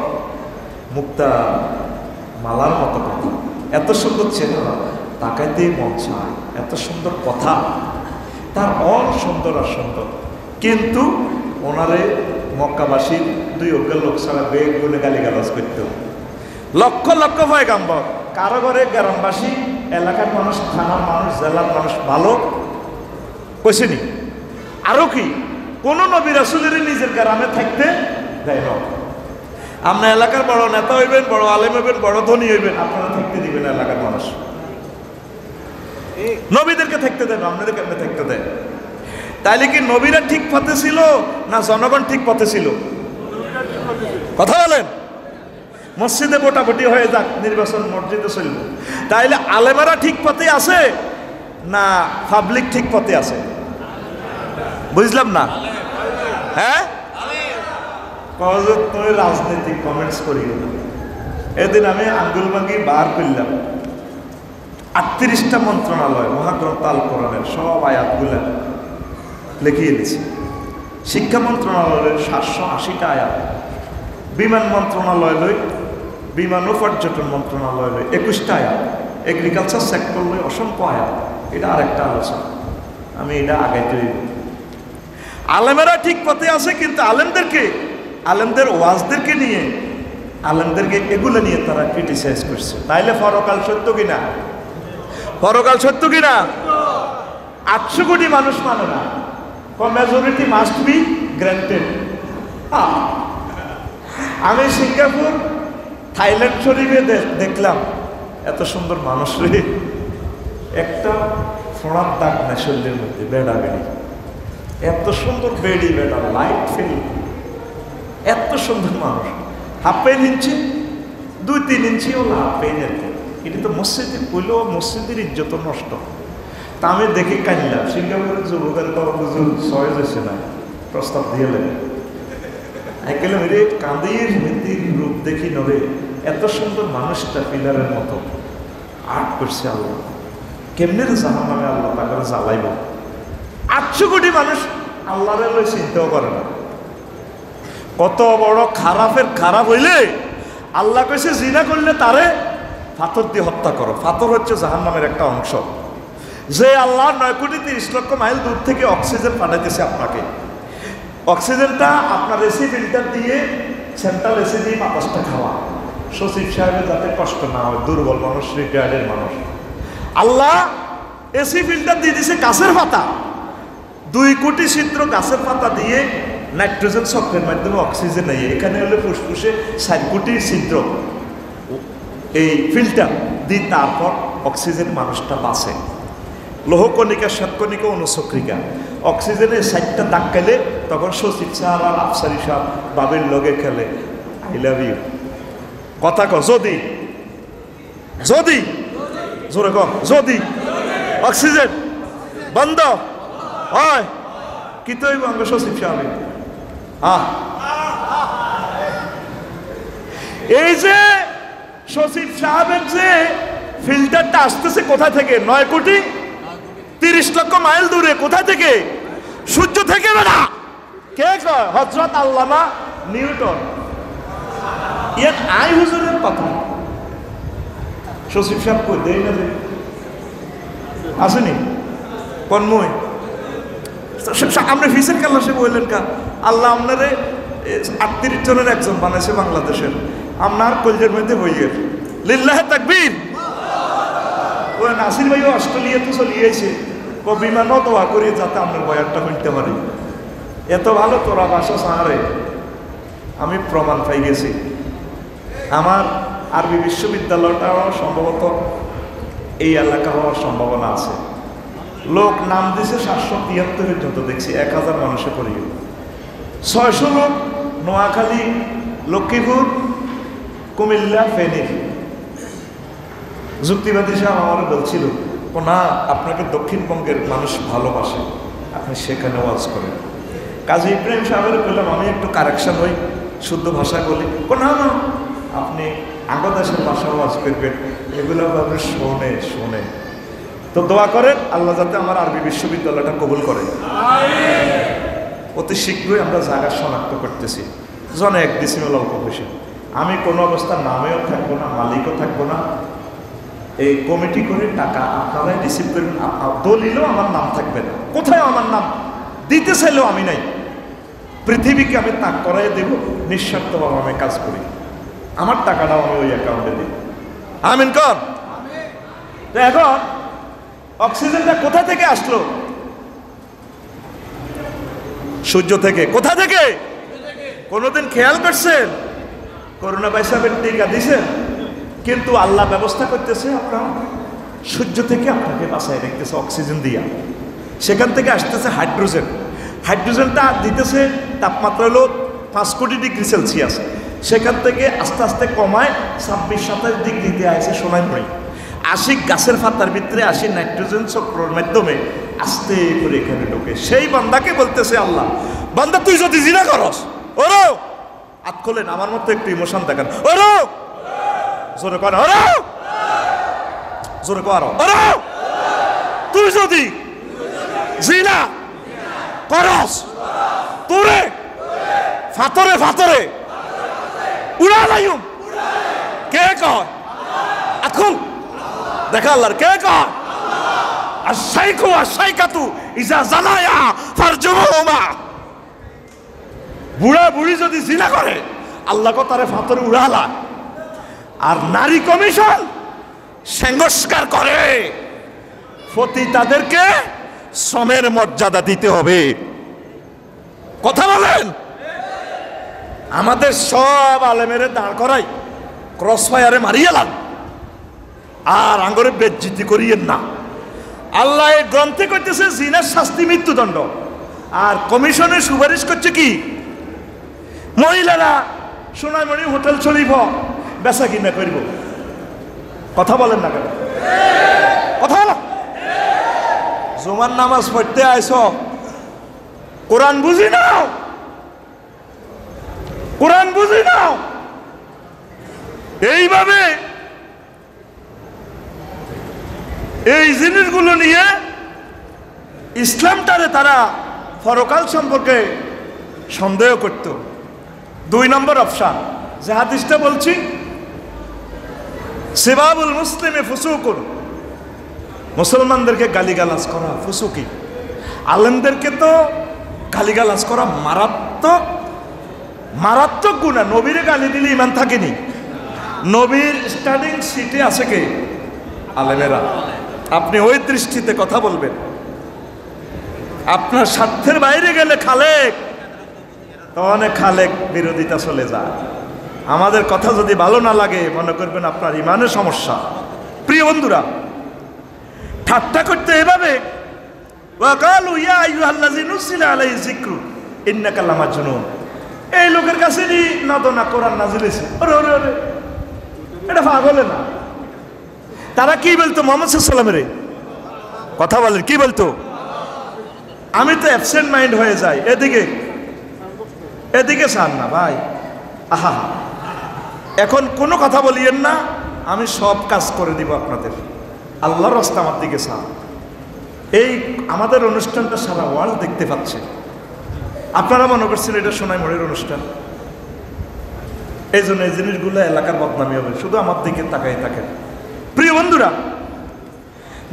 মুক্তা মালার মতো কথা, এত সুন্দর চেহারা, তাকাইতেই মন চায়, এত সুন্দর কথা, তার অল সুন্দর আর সুন্দর। কিন্তু ওনারে মক্কাবাসীর 2 অজ্ঞান লোক ছাড়া বেগ গুনে গালিগালাজ করত। লক্ষ লক্ষ পয়গাম্বর, কারো ঘরে গ্রামবাসী, এলাকার মানুষ, থানার মানুষ, জেলার মানুষ ভালো কইছেনি। আরো কি কোন নবী রাসূলের নিজের গ্রামে থাকতে দেয় না। আপনার এলাকার বড় নেতা হইবেন, বড় আলেম হইবেন, বড় ধনী হইবেন, আপনারা থাকতে দিবেন এলাকার মানুষ। নবীদেরকে থাকতে দেন, আপনাদের কেমনে থাকতে দেয়? তাইলে কি নবীরা ঠিক পথে ছিল না জনগণ ঠিক পথে ছিল? কথা বলেন। মসজিদে ভোটাভুটি হয়ে যাক, নির্বাচন মসজিদে চলব, তাইলে আলেমেরা ঠিক পথে আছে না পাবলিক ঠিক পথে আছে? বুঝলাম না। হ্যাঁ তুই রাজনৈতিক কমেন্টস করি। এদিন আমি আঙ্গুল ভাঙ্গি বার করলাম 38টা মন্ত্রণালয় মহাগ্রন্থ আল কোরআনের সব আয়াতগুলা লিখিয়ে দিছি। শিক্ষা মন্ত্রণালয়ের 780টা আয়াত, বিমান মন্ত্রণালয় লই, বিমান ও পর্যটন মন্ত্রণালয় লই 21টা আয়াত, এগ্রিকালচার সেক্টর লই অসংখ্য আয়াত, এটা আরেকটা আলোচনা, আমি এটা আগাইতে হইব। আলেমেরা ঠিক পথে আছে, কিন্তু আলেমদের ওয়াজদেরকে নিয়ে, আলেমদেরকে এগুলো নিয়ে তারা ক্রিটিসাইজ করছে। তাইলে পরকাল সত্য কিনা? পরকাল সত্য কিনা? 800 কোটি মানুষ মানে না, মেজরিটি মাস্ট বি গ্রান্টেড। আমি সিঙ্গাপুর, থাইল্যান্ড শরীফে দেখলাম এত সুন্দর মানুষ রে, একটা ফোড়ার দাগ না শরীরের মধ্যে, বেড়া বেড়ি, এত সুন্দর বেড়ি বেড়া, লাইট ফিল, এত সুন্দর মানুষ। হাফ প্যান্ট ইঞ্চি, 2-3 ইঞ্চি হলো হাফ প্যান্ট। এটা তো মসজিদে কইলেও মসজিদের ইজ্জত নষ্ট। তা আমি দেখে কাঁদলাম, সিঙ্গাপুরের যুবকের বাবা বুঝুন সহজ হয়েছে না, প্রস্তাব দিয়ে লাগে গেলাম রে, কাঁদির মেদির রূপ দেখি নরে, এত সুন্দর মানুষটা পিলারের মতো আর্ট করছে আল্লাহ, কেমনে জাহান নামে আল্লাহ তাকে জ্বালাইব। 800 কোটি মানুষ আল্লাহরে লই চিন্তাও করে না। কত বড় খারাপের খারাপ হইলে আল্লাহ কইছে জিনা করলে তারে পাথর দিয়ে হত্যা করো। পাথর হচ্ছে জাহান নামের একটা অংশ। যে আল্লাহ 9 কোটি 30 লক্ষ মাইল দূর থেকে অক্সিজেন পাঠাইতেছে আপনাকে, অক্সিজেনটা আপনার এসি ফিল্টার দিয়ে, সেন্ট্রাল এসি দিয়ে বাতাসটা খাওয়া, সচিব সাহেবের যাতে কষ্ট না হয়, দুর্বল মানুষ, রিটায়ার্ডের মানুষ। আল্লাহ এসি ফিল্টার দিয়ে দিছে গাছের পাতা, 2 কোটি ছিদ্র গাছের পাতা দিয়ে নাইট্রোজেন চক্রের মাধ্যমে অক্সিজেন নেই। এখানে হলে ফুসফুসে 4 কোটি ছিদ্র, এই ফিল্টার দিয়ে তারপর অক্সিজেন মানুষটা বাঁচে। লৌহকণিকা, শ্বেতকণিকা, অনুচক্রিকা, অক্সিজেনে 4টা দাগ খেলে তখন সচিব সাহেব আর আফসারি সাহেব বাবের লগে খেলে আই লাভ ইউ। কথা কর, যদি যদি জোরে কর, যদি অক্সিজেন বন্ধ হয় কি তো হইব আমরা সচিব সাহেব? এই যে সচিব সাহেবের যে ফিল্টারটা আসতেছে কোথা থেকে? 9 কোটি 30 লক্ষ মাইল দূরে। কোথা থেকে? সূর্য থেকে। না কে কয়? হযরত আল্লামা নিউটন। ইয়ার আই হুজুরের কথা। সচিব সাহেব কই দেই না, আসেনি কনময় আপনি ফিসের কাল্লাসে বললেন কা আল্লাহ আপনারে 38 জনের একজন বানাইছে বাংলাদেশের, আপনার কলজের মধ্যে বইয়ের লিল্লাহে তাকবীর। ও নাসির ভাই অস্ট্রেলিয়া তো চলিয়েছে, বিমানও দোয়া করি যাতে আপনার বয়ারটা হইতে পারে। এত ভালো তোরা বাসা সাহারে আমি প্রমাণ পাই গেছি। আমার আরবি বিশ্ববিদ্যালয়টাও সম্ভবত এই এলাকা হওয়ার সম্ভাবনা আছে। লোক নাম দিছে 773 যত দেখছি, 1000 মানুষে পড়ি। 600 লোক নোয়াখালী, লক্ষ্মীপুর, কুমিল্লা, ফেনী। যুক্তিবাদী সাহেব আমার বলছিল, ও না আপনাকে দক্ষিণবঙ্গের মানুষ ভালোবাসে, আপনি সেখানে ওয়াজ করেন। কাজী ইব্রাহিম সাহেবের বললাম আমি একটু কারেকশন হই, শুদ্ধ ভাষা বলি। ও না না আপনি আঙ্গদেশের ভাষা ওয়াজ করবেন, এগুলো আপনি শোনে। তো দোয়া করেন আল্লাহ যাতে আমার আরবি বিশ্ববিদ্যালয়টা কবুল করে। অতি শীঘ্রই আমরা জায়গা শনাক্ত করতেছি। জনে 1 ডিসিমেল অল্প পয়সা। আমি কোনো অবস্থার নামেও থাকবো না, মালিকও থাকবো না। এই কমিটি করে টাকা আপনারাই রিসিভ করবেন। দলিলেও আমার নাম থাকবে না, কোথায় আমার নাম দিতে চাইলেও আমি নাই। পৃথিবীকে আমি তাক করাই দেব, নিঃস্বার্থভাবে আমি কাজ করি, আমার টাকাটাও আমি ওই অ্যাকাউন্টে দিই। আমিন কর। এখন অক্সিজেনটা কোথা থেকে আসলো? সূর্য থেকে। কোথা থেকে? কোনোদিন খেয়াল করছেন? করোনা ভাইরাসের টিকা দিছেন, কিন্তু আল্লাহ ব্যবস্থা করতেছে আপনার সূর্য থেকে আপনাকে বাঁচায় রেখেছে অক্সিজেন দিয়া। সেখান থেকে আসতেছে হাইড্রোজেন। হাইড্রোজেনটা দিতেছে তাপমাত্রা হলো 5 কোটি ডিগ্রি সেলসিয়াস। সেখান থেকে আস্তে আস্তে কমায় 26-27 ডিগ্রিতে আসে সোনাইমুড়ি। 80 গাছের পাতার ভিতরে 80 নাইট্রোজেন চক্রের মাধ্যমে আস্তে করে এখানে ঢোকে। সেই বান্দাকে বলতেছে আল্লাহ, বান্দা তুই যদি জিনা করস, ওরো হাত খোলেন, আমার মতো একটু ইমোশন দেখান, ওরো জোরে কর, ওরো জোরে কর, ওরো তুই যদি জিনা করস, তোরে ফাতরে উড়া লাইম। কে কয়? এখন দেখা আল্লাহর কে কয়? আশ-শাইখু ওয়াশ-শাইখাতু ইযা জানায়া ফারজুহুমা। বুড়া বুড়ি যদি জিনা করে আল্লাহ কো তারে ফাতরে উড়ালা। আর নারী কমিশন সংস্কার করে প্রতি তাদেরকে শ্রমের মর্যাদা দিতে হবে। কথা বলেন। আমাদের সব আলেমেরে দাঁড় করাই ক্রস ফায়ারে মারিয়েলাম আর আঙ্গরে বেজ্জিতি করিয়েন না। আল্লাহ এই গ্রন্থে করতেছে জিনার শাস্তি মৃত্যুদণ্ড, আর কমিশনে সুপারিশ করছে কি মহিলারা সোনামণি হোটেল চলিব বেচা কিনা করব। কথা বলেন না কেন? কথা বলো। জুমার নামাজ পড়তে আইছ, কোরআন বুঝি নাও, কোরআন বুঝি নাও। এইভাবে এই জিনিসগুলো নিয়ে ইসলামটারে তারা পরকাল সম্পর্কে সন্দেহ করত। 2 নম্বর অপশন যে হাদিসটা বলছি, সিবাবুল মুসলিমে ফুসুকুন, মুসলমানদেরকে গালিগালাজ করা ফুসুকি। আলেমদেরকে তো গালিগালাজ করা মারাত্মক মারাত্মক গুনাহ। নবীরে গালি দিলে ইমান থাকেনি। নবীর স্টার্টিং সিটে আছে কে? আলেমেরা। আপনি ওই দৃষ্টিতে কথা বলবেন। আপনার স্বার্থের বাইরে গেলে খালেক, তখন খালেক বিরোধিতা চলে যায়। আমাদের কথা যদি ভালো না লাগে মনে করবেন আপনার ইমানের সমস্যা। প্রিয় বন্ধুরা, ঠাট্টা করতে এভাবে ওয়াকালু ইয়া আইয়ুহাল্লাযী নুযিলা আলাইহি যিকরু ইন্নাকা লামাজনুন। এই লোকের কাছে না কোরআন নাযিল হয়েছে, ওরে ওরে ওরে, এটা পাগলে না। তারা কি বলতো মুহাম্মদ সাল্লাল্লাহু আলাইহি ওয়াসাল্লামের? কথা বলেন, কি বলতো? আমি তো অ্যাবসেন্ট মাইন্ড হয়ে যাই, এদিকে এদিকে চান না ভাই। আহা, এখন কোনো কথা বলিয়েন না, আমি সব কাজ করে দিব আপনাদের। আল্লাহর রাস্তা আমার দিকে চান। এই আমাদের অনুষ্ঠানটা সারা ওয়ার্ল্ড দেখতে পাচ্ছে। আপনারা মনে করছেন এটা সোনাইমুড়ির অনুষ্ঠান, এই জন্য এই জিনিসগুলো এলাকার বদনামি হবে। শুধু আমার দিকে তাকাই থাকেন। প্রিয় বন্ধুরা,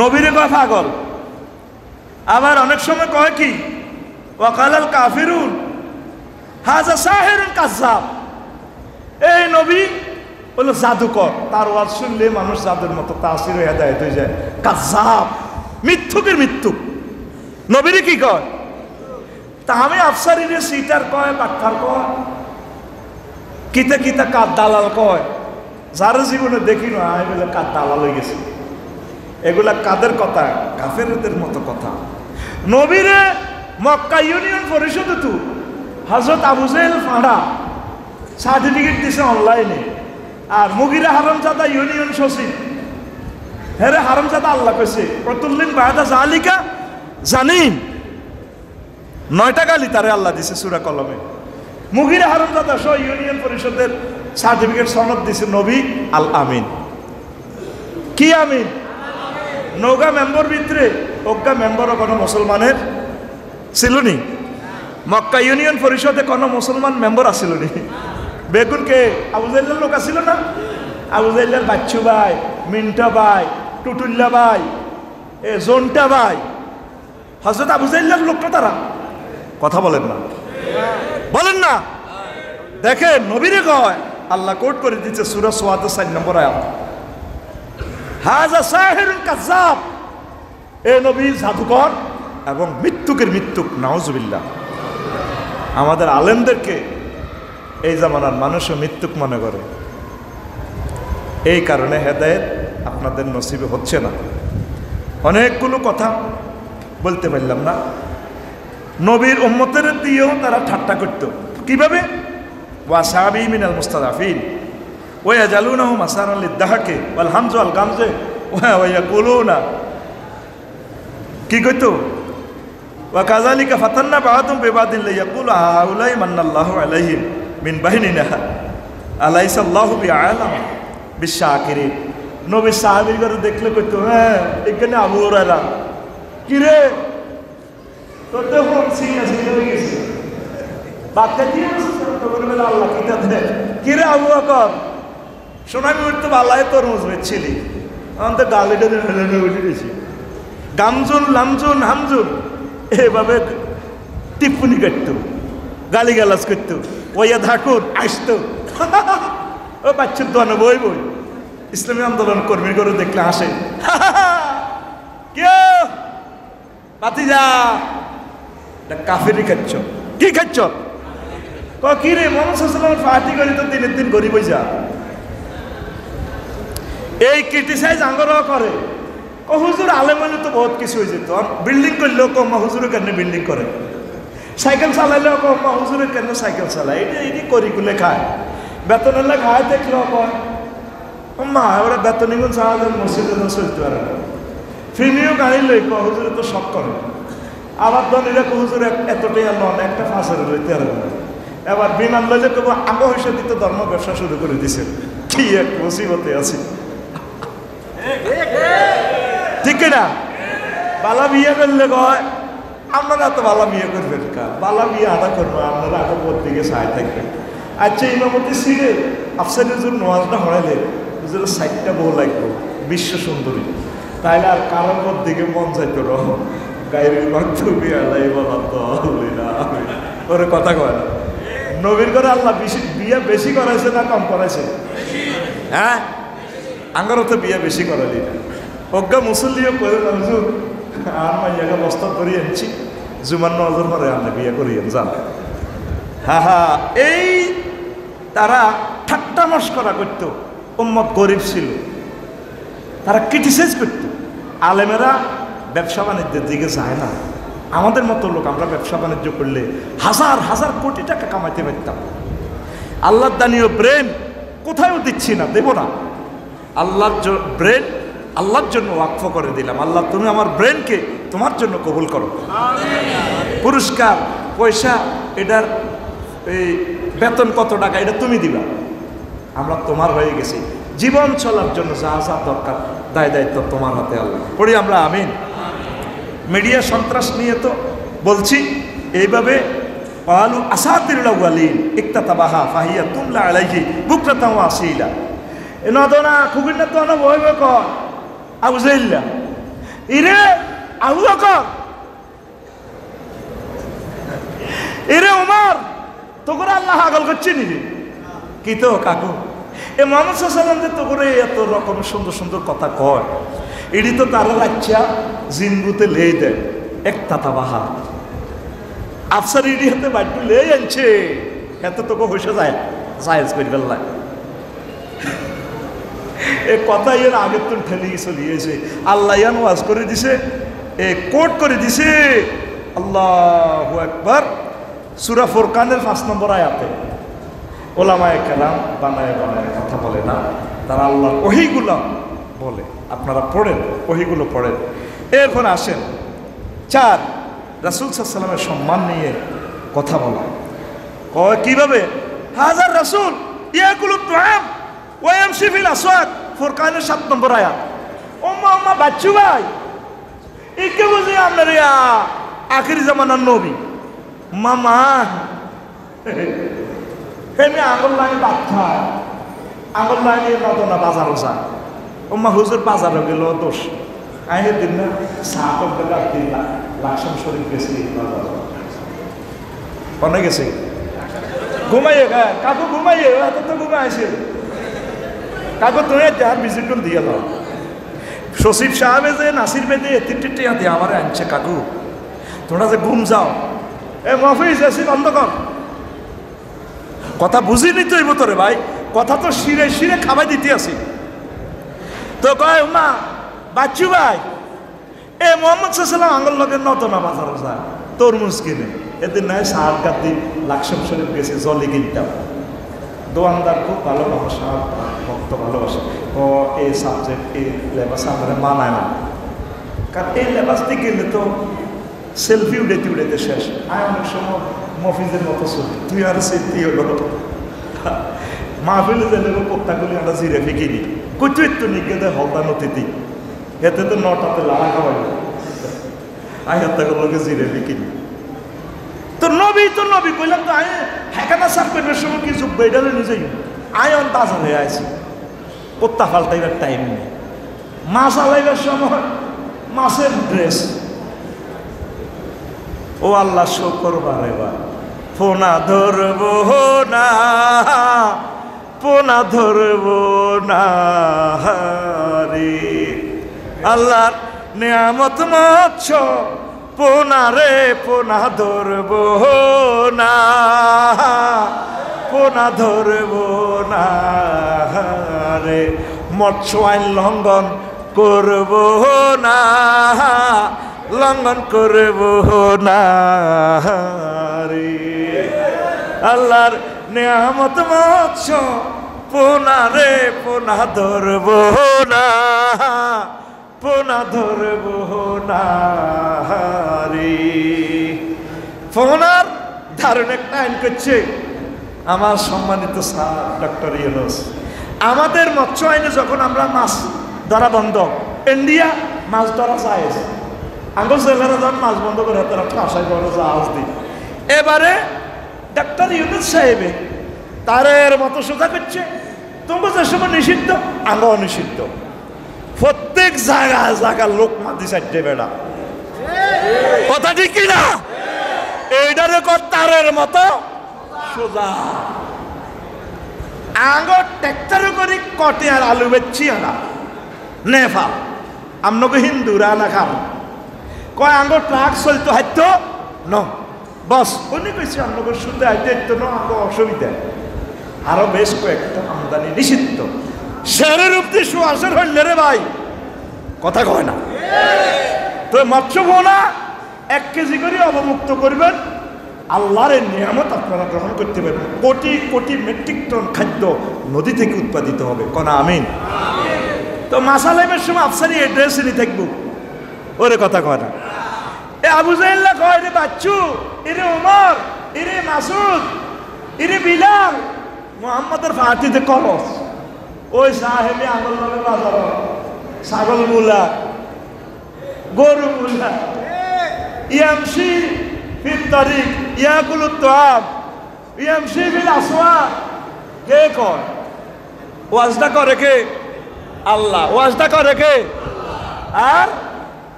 নবীরে কয় পাগল, আবার অনেক সময় কয় কি ওয়াকালাল কাফিরুন হাযা সাহিরুন কাযযাব। এই নবী হলো জাদুকর, তার ওয়াজ শুনলে মানুষ জাদুর মতো তাসির হয়ে হেদায়েত হয়ে যায়। কাযযাব, মিথ্যুকের মিথ্যুক। নবীরে কি কয়? তা আমি আফসারিরে সিটার কয়, বাটফার কয়, কিতা কিতা কার দালাল কয়। যার জীবনে দেখি না আমি বলে কার দালাল হয়ে গেছে। এগুলা কাদের কথা? কাফেরদের মতো কথা। নবীরে মক্কা ইউনিয়ন পরিষদে তো হযরত আবু জেহেল ফাঁড়া সার্টিফিকেট দিছে অনলাইনে, আর মুগিরা হারামজাদা ইউনিয়ন সচিব, হেরে হারামজাদা আল্লাহ কইছে প্রতুল্লিন বায়দা জালিকা জানিন। 9টা গালি তারে আল্লাহ দিছে সূরা কলমে। মুগিরা হারামজাদা সহ ইউনিয়ন পরিষদের সার্টিফিকেট সনদ দিছে নবী আল আমিন। কি আমিন? নৌকা মেম্বর ভিতরে ওগা মেম্বরও কোনো মুসলমানের ছিল নি? মক্কা ইউনিয়ন পরিষদে কোনো মুসলমান মেম্বর আসিল নি? বেগুনকে আবু জাহেলের লোক আসিল না? আবু জাহেলের বাচ্চু ভাই, মিন্টা ভাই, টুটুল্লা ভাই, জোনটা ভাই, হযরত আবু জাহেলের লোকটা তারা। কথা বলেন না, বলেন না। দেখেন নবীরে কয়, আল্লাহ কোট করে দিচ্ছে সূরা সুয়াদের 4 নম্বর আয়াত, হাযা সাহিরুন কাযযাব। এ নবী জাদুকর এবং মৃত্যুকের মৃত্যুক। নাউজুবিল্লাহ। আমাদের আলেমদেরকে এই জামানার মানুষও মৃত্যুক মনে করে। এই কারণে হেদায়েত আপনাদের নসিবে হচ্ছে না। অনেকগুলো কথা বলতে পারলাম না। নবীর উম্মতের দিয়েও তারা ঠাট্টা করত। কিভাবে? ওয়াসাবি মিনাল মুস্তাদাফিন ওয়া ইয়াজালুনাহু মাসারান লিদ-দাহকি ওয়াল হামজু আল গামজে ওয়া ইয়াকুলুনা, কি কইতো? ওয়া কাযালিকা ফাতান্না বা'দুম বিবাদিন লিয়াকুলু হাউলাই মান্নাল্লাহু আলাইহিম মিন বাহিনিনা আলাইসা আল্লাহু বিআলাম বিশাকিরিন। নবী সাহাবীর ঘরে দেখলে কইতো, হ্যাঁ এখানে আবু হুরায়রা, কি রে তোর তো ফোন সিনা হয়ে গেছে, বাচ্চা দিয়ে আল্লাহ কিতা দে, কি রে আবু বকর, শোনাবি উঠতে আল্লাহ তরমুজ বেচছিলি, আমাদের গালিটা উঠে গেছি। গামজুন লামজুন হামজুন এভাবে টিপ্পনি কাটতো, গালিগালাজ করতো, ওইয়া ধাকুর আসতো। ও বাচ্চার দোয়ানো বই বই ইসলামী আন্দোলন কর্মী করে দেখলে আসে, কেউ পাতিজা কাফেরই খাচ্ছ, কি খাচ্ছ? কি রে মোহাম্মদ পার্টি করি তো দিনের দিন গরিব হয়ে যা। এই ক্রিটিসাইজ আঙ্গরাও করে, ও হুজুর আলেমানে তো বহুত কিছু হয়ে যেত, বিল্ডিং করলেও কম্মা হুজুরের কেন বিল্ডিং করে, সাইকেল চালাইলেও কম্মা হুজুরের কেন সাইকেল চালায়, এটা এটি করি কুলে খায়, বেতন এলে খায় দেখলেও কয় মা ওরা বেতন নিগুন চাওয়া মসজিদে তো চলতে পারে না, ফিনিও গাড়ি লই ক হুজুরে তো শখ করে, আবার ধনীরা হুজুর এতটাই লন একটা ফাঁসের লইতে পারে না, এবার বিমান লইলে তবু আগে হইসে দিতে ধর্ম ব্যবসা শুরু করে দিছে, কি এক মুসিবতে আছে, ঠিক না? বালা বিয়ে করলে কয় আপনারা তো বালা বিয়ে করবেন, বালা বিয়ে আদা করবো, আপনারা আগে পর দিকে সাহায্য থাকবেন। আচ্ছা ইমামতি সিরে আফসার হুজুর নোয়াজটা হরাইলে হুজুরের সাইডটা বউ লাগবো বিশ্ব সুন্দরী, তাইলে আর কারোর পর দিকে মন যাইতো রহ গায়ের মাধ্যমে আলাই বলা তো ওরে কথা কয় না। নবীর করে আল্লাহ বিয়ে বেশি করাইছে না কম করাইছে? হ্যাঁ, আঙ্গারও তো বিয়ে বেশি করালি না, অজ্ঞা মুসল্লিও করে না হুজুর আর মাইয়াকে বস্তা ধরিয়ে আনছি, জুমার নজর পরে আপনি বিয়ে করিয়ে যান। হ্যাঁ হ্যাঁ, এই তারা ঠাট্টা মস্করা করত, উম্মত গরিব ছিল, তারা ক্রিটিসাইজ করত। আলেমেরা ব্যবসা বাণিজ্যের দিকে যায় না, আমাদের মতো লোক আমরা ব্যবসা বাণিজ্য করলে হাজার হাজার কোটি টাকা কামাইতে পারতাম। আল্লাহর দানীয় ব্রেন কোথায়ও দিচ্ছি না, দেব না, আল্লাহর ব্রেন আল্লাহর জন্য ওয়াকফ করে দিলাম। আল্লাহ তুমি আমার ব্রেনকে তোমার জন্য কবুল করো, পুরস্কার পয়সা এটার এই বেতন কত টাকা এটা তুমি দিবা, আমরা তোমার হয়ে গেছি, জীবন চলার জন্য যা যা দরকার দায় দায়িত্ব তোমার হাতে আল্লাহ। পড়ি আমরা আমিন। মিডিয়া সন্ত্রাস নিয়ে তো বলছি এইভাবে আলু আসাতিরুল আউয়ালিন ইক্তাতাবাহা ফাহিয়া তুমলা আলাইহি বুকরাতান ওয়া আসীলা, এনদনা খুগিনা তো না বইবে ক আউজাইল্লা ইরে আবু বকর ইরে উমর তো করে আল্লাহ আগল করছে নিজে কি তো কাকু এ মোহাম্মদ সাল্লাল্লাহু আলাইহি তো করে এত রকম সুন্দর সুন্দর কথা কয়, এটি তো তারা রাচ্ছা জিনবুতে লেই দেয় একতাতাবাহা আফসার ইডি হাতে বাড়ি লেই আনছে, এত তোকে হইসে যায় জায়েজ করি বেল্লা এ কথা এর আগের তো ঠেলে চলিয়েছে। আল্লাহ ইয়ান ওয়াজ করে দিছে, এ কোট করে দিছে, আল্লাহু আকবার, সূরা ফুরকানের 5 নম্বর আয়াতে ওলামায়ে কেরাম বানায় বানায় কথা বলে না, তারা আল্লাহর ওহীগুলো বলে, আপনারা পড়েন ওহীগুলো পড়েন। এরপর আসেন 4 রাসূল সাল্লাল্লাহু আলাইহি ওয়াসাল্লামের সম্মান নিয়ে কথা বলা, কয় কিভাবে? হাজার রাসূল ইয়াকুলু তুআম ওয়া ইয়ামশি ফিল আসওয়াক, ফুরকানের 7 নম্বর আয়াত। ওম্মা ওম্মা বাচ্চু ভাই একে বুঝি আপনারা আখিরি জামানার নবী মামা এমনি আঙুল লাগে ভাত খায়, আঙুল লাগে নদনা বাজারও যায়, ওম্মা হুজুর বাজারও গেল দোষ আহে দিন না চা করতে রাখতে লাকসাম শরীফ গেছি বাজার অনেক গেছে ঘুমাইয়ে কাকু ঘুমাইয়ে এত তো ঘুমাই আছে কাকু তুমি যার ভিজিট করে দিয়ে দাও। সচিব সাহেবে যে নাসির বেদে টিয়া দিয়ে আমার আনছে, কাকু তোমরা যে ঘুম যাও, এ মফিজ এসি বন্ধ কর, কথা বুঝিনি তো এই ভিতরে ভাই, কথা তো শিরে শিরে খাবাই দিতে আসি। তো কয় মা বাচ্চু ভাই এ মোহাম্মদ সাল্লাল্লাহু আঙ্গুল লগের নতনা বাজার যায় তরমুজ কিনে, এদিন নয় সার কাতি লাকসাম শরীফ গেছে জলি কিনতাম, দোয়ানদার খুব ভালোবাসা ভক্ত ভালোবাসে, ও এই সাবজেক্ট এই লেবাস আমাদের মানায় না, কারণ এই লেবাসটি কিনলে তো সেলফি উড়েতে উড়েতে শেষ, আয় অনেক সময় মফিজের মতো ছবি তুই আর স্মৃতি হলো মাহফিলে যে নেবো কোত্তাগুলি আমরা জিরে ফিকিনি কচু একটু নিগে দেয় হলদা নথিতি, এতে তো 9টাতে লাড়া খাওয়াই আয় হাত্তাগুলোকে জিরে ফিকিনি। তো নবী কইলাম তো আয় হেকানা সাফ করবার সময় কি যুগ বেডালে নিজেই আয় অন বাজার হয়ে আছে, কোত্তা ফালতাইবার টাইম নেই, মাছ আলাইবার সময় মাছের ড্রেস। ও আল্লাহ শুকরবার এবার পোনা ধরব না, পোনা ধরব না রে। আল্লাহর নিয়ামত মৎস্য পোনা রে, পোনা ধরব না, পোনা ধরব না রে। মৎস্য আইন লঙ্ঘন করব না, লঙ্ঘন করব না রে। আল্লাহর নিয়ামত মৎস্য পোনা রে, পোনা ধরব না, পোনা ধরব না রে। পোনার ধারণ একটা আইন করছে আমার সম্মানিত স্যার ডক্টর ইউনূস। আমাদের মৎস্য আইনে যখন আমরা মাছ ধরা বন্ধ, ইন্ডিয়া মাছ ধরা যায়, আঙ্গুল জেলারা যখন মাছ বন্ধ করে তারা আশায় বড় জাহাজ দিই। এবারে ডাক্তার ইউনূস সাহেবে তারের মতো সোজা করছে, তোমরা যে সময় নিষিদ্ধ আঙ্গ নিষিদ্ধ। প্রত্যেক জায়গায় জায়গার লোক মাতি চাইতে বেড়া, কথা ঠিক কিনা? এইটারে তারের মতো সোজা। আঙ্গ ট্যাক্টারে করি কটে আর আলু বেচছি আনা নেফা, আমনকে হিন্দুরা না খাম কয় আঙ্গ ট্রাক চলতো হাইতো ন বস উনি কইছে আমনকে শুনতে হাইতে হাইতো ন আঙ্গ অসুবিধা। আরো বেশ কয়েকটা আমদানি নিষিদ্ধ। শেরের উপতি সুয়াসের হইলে রে ভাই, কথা কয় না তো। মৎস্য পোনা 1 কেজি করে অবমুক্ত করবেন, আল্লাহর নিয়ামত আপনারা গ্রহণ করতে পারবেন। কোটি কোটি মেট্রিক টন খাদ্য নদী থেকে উৎপাদিত হবে, কোন আমিন। তো মাসালামের সময় আফসারি এড্রেস নি থাকবো, ওরে কথা কয় না। এ আবু জাহেল্লা কয় রে বাচ্চু, এরে ওমর, এরে মাসুদ, এরে বিলাল, মুহাম্মদের ফাটিতে কলস ওই সাহেবে আঙুল নামে বাজার ছাগল মুলা, গরু মুলা, ইয়ামশি ফির তারিক ইয়াকুলু তাআম ইয়ামশি ফিল আসওয়াক। কে কয়? ওয়াজটা করে কে? আল্লাহ। ওয়াজটা করে কে? আর